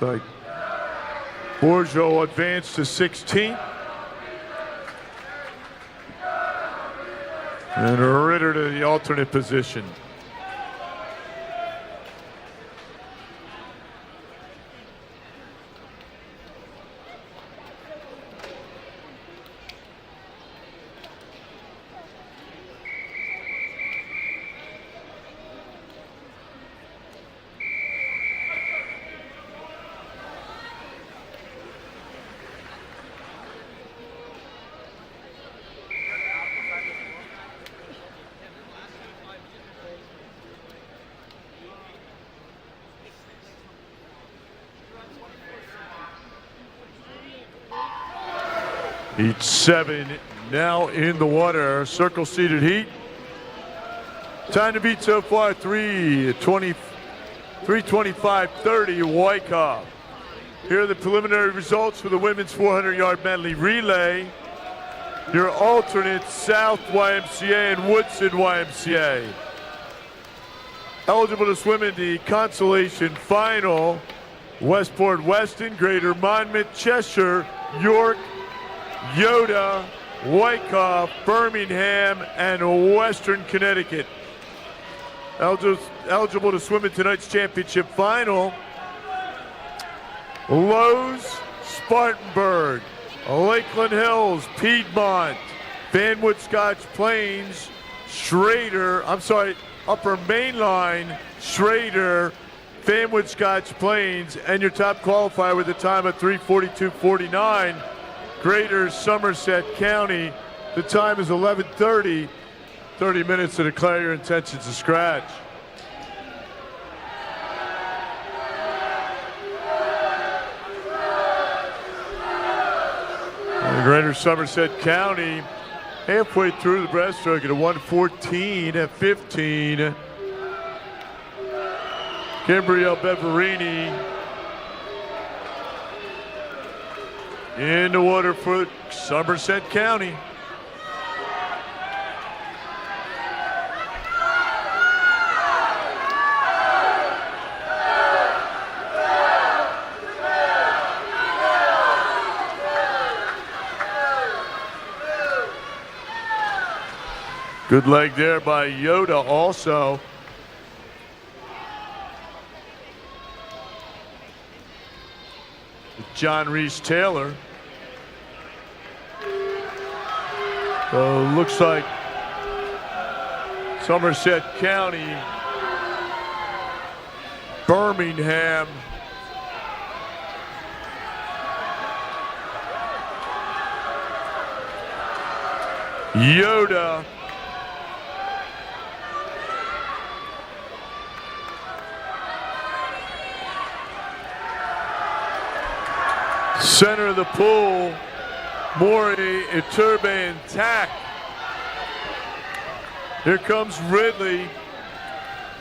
Like Borjo advanced to 16th. And Ritter to the alternate position. Heat 7 now in the water. Circle seated heat. Time to beat so far 3:25.30 Wyckoff. Here are the preliminary results for the women's 400-yard medley relay. Your alternates, South YMCA and Woodson YMCA. Eligible to swim in the consolation final, Westport Weston, Greater Monmouth, Cheshire, York, Yoda, Wyckoff, Birmingham, and Western Connecticut. Eligible to swim in tonight's championship final, Lowe's, Spartanburg, Lakeland Hills, Piedmont, Vanwood Scotch Plains, Upper Mainline, Schrader, Vanwood Scotch Plains, and your top qualifier with a time of 3:42.49. Greater Somerset County. The time is 11:30. 30 minutes to declare your intentions to scratch. Greater Somerset County halfway through the breaststroke at a 1:14.15. Gabrielle Beverini in the water for Somerset County. Good leg there by Yoda also. John Reese Taylor. So looks like Somerset County, Birmingham, Yoda. Center of the pool, Mori, Iturbe, and Tack. Here comes Ridley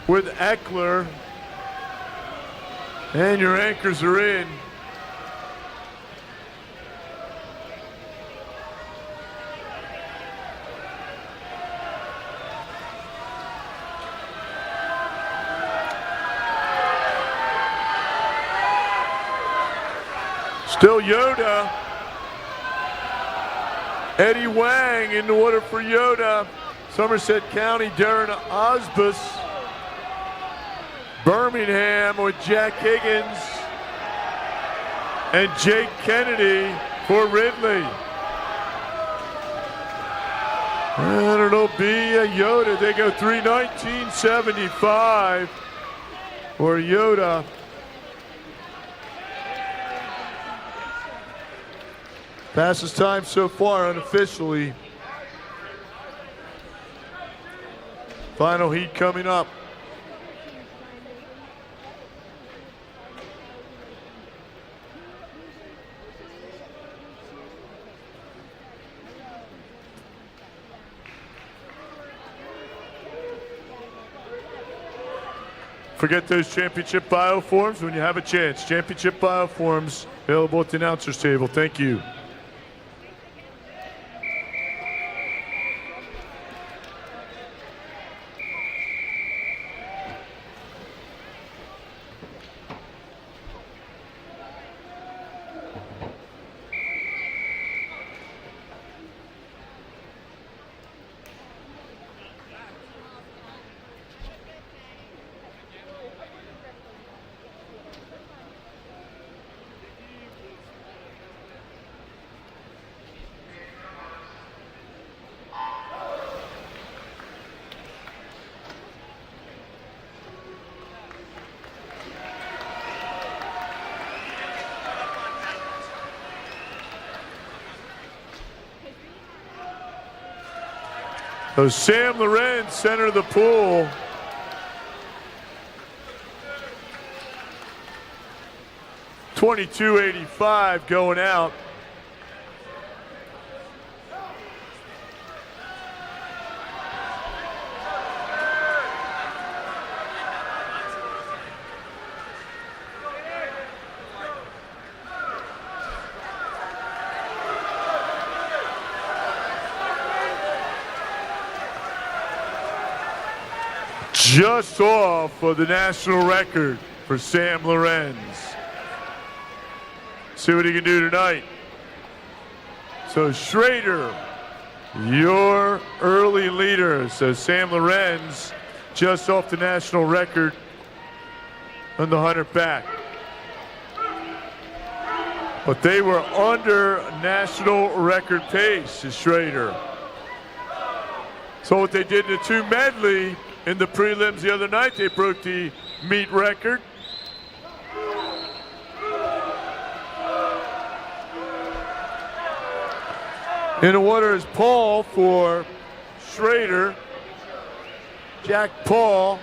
with Eckler. And your anchors are in. Still Yoda. Eddie Wang in the water for Yoda. Somerset County, Darren Osbus. Birmingham with Jack Higgins. And Jake Kennedy for Ridley. And it'll be a Yoda. They go 3:19.75 for Yoda. Fastest time so far unofficially. Final heat coming up. Forget those championship bio forms when you have a chance. Championship bio forms available at the announcer's table. Thank you. So Sam Lorenz, center of the pool. $22.85 going out. Just off of the national record for Sam Lorenz. See what he can do tonight. So Schrader, your early leader. So Sam Lorenz just off the national record on the 100 back. But they were under national record pace to Schrader. So what they did to two Medley in the prelims the other night, they broke the meet record. In the water is Paul for Schrader. Jack Paul.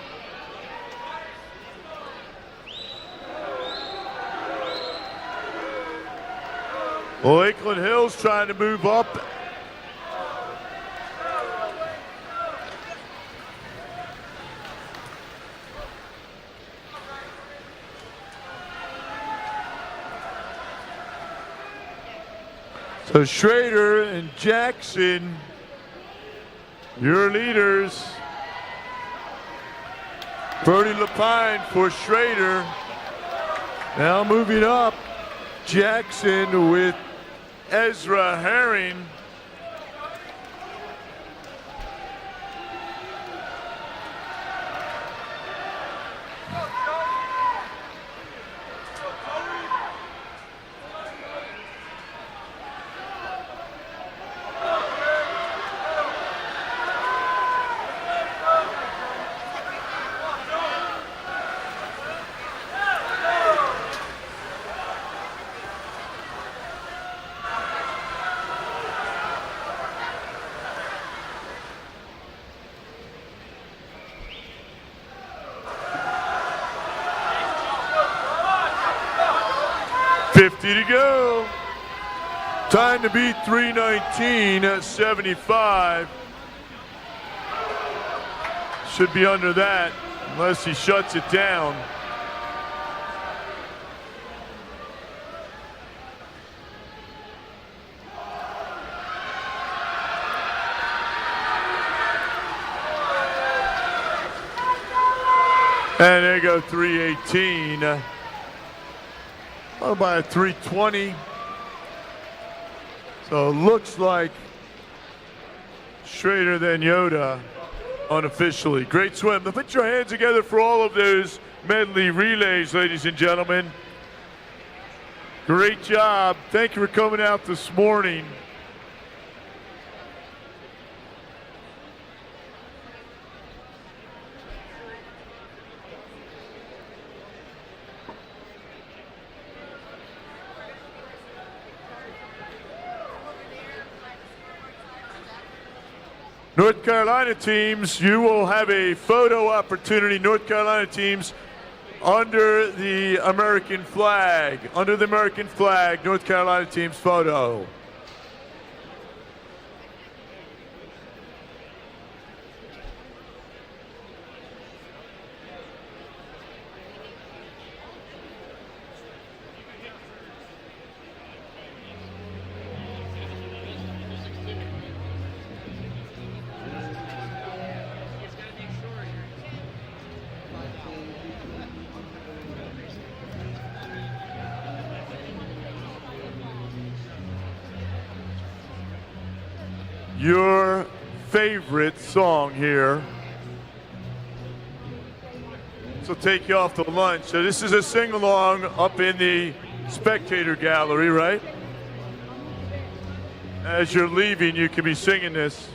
Lakeland Hills trying to move up. So Schrader and Jackson, your leaders. Brody Lapine for Schrader. Now moving up, Jackson with Ezra Herring. 50 to go. Time to beat 3:19.75. Should be under that unless he shuts it down. And there you go, 3:18. Followed by a 3:20. So it looks like straighter than Yoda unofficially. Great swim. Now put your hands together for all of those medley relays, ladies and gentlemen. Great job. Thank you for coming out this morning. North Carolina teams, you will have a photo opportunity. North Carolina teams under the American flag. Under the American flag, North Carolina team's photo. Your favorite song here. So take you off to lunch. So this is a sing-along up in the spectator gallery, right? As you're leaving, you can be singing this.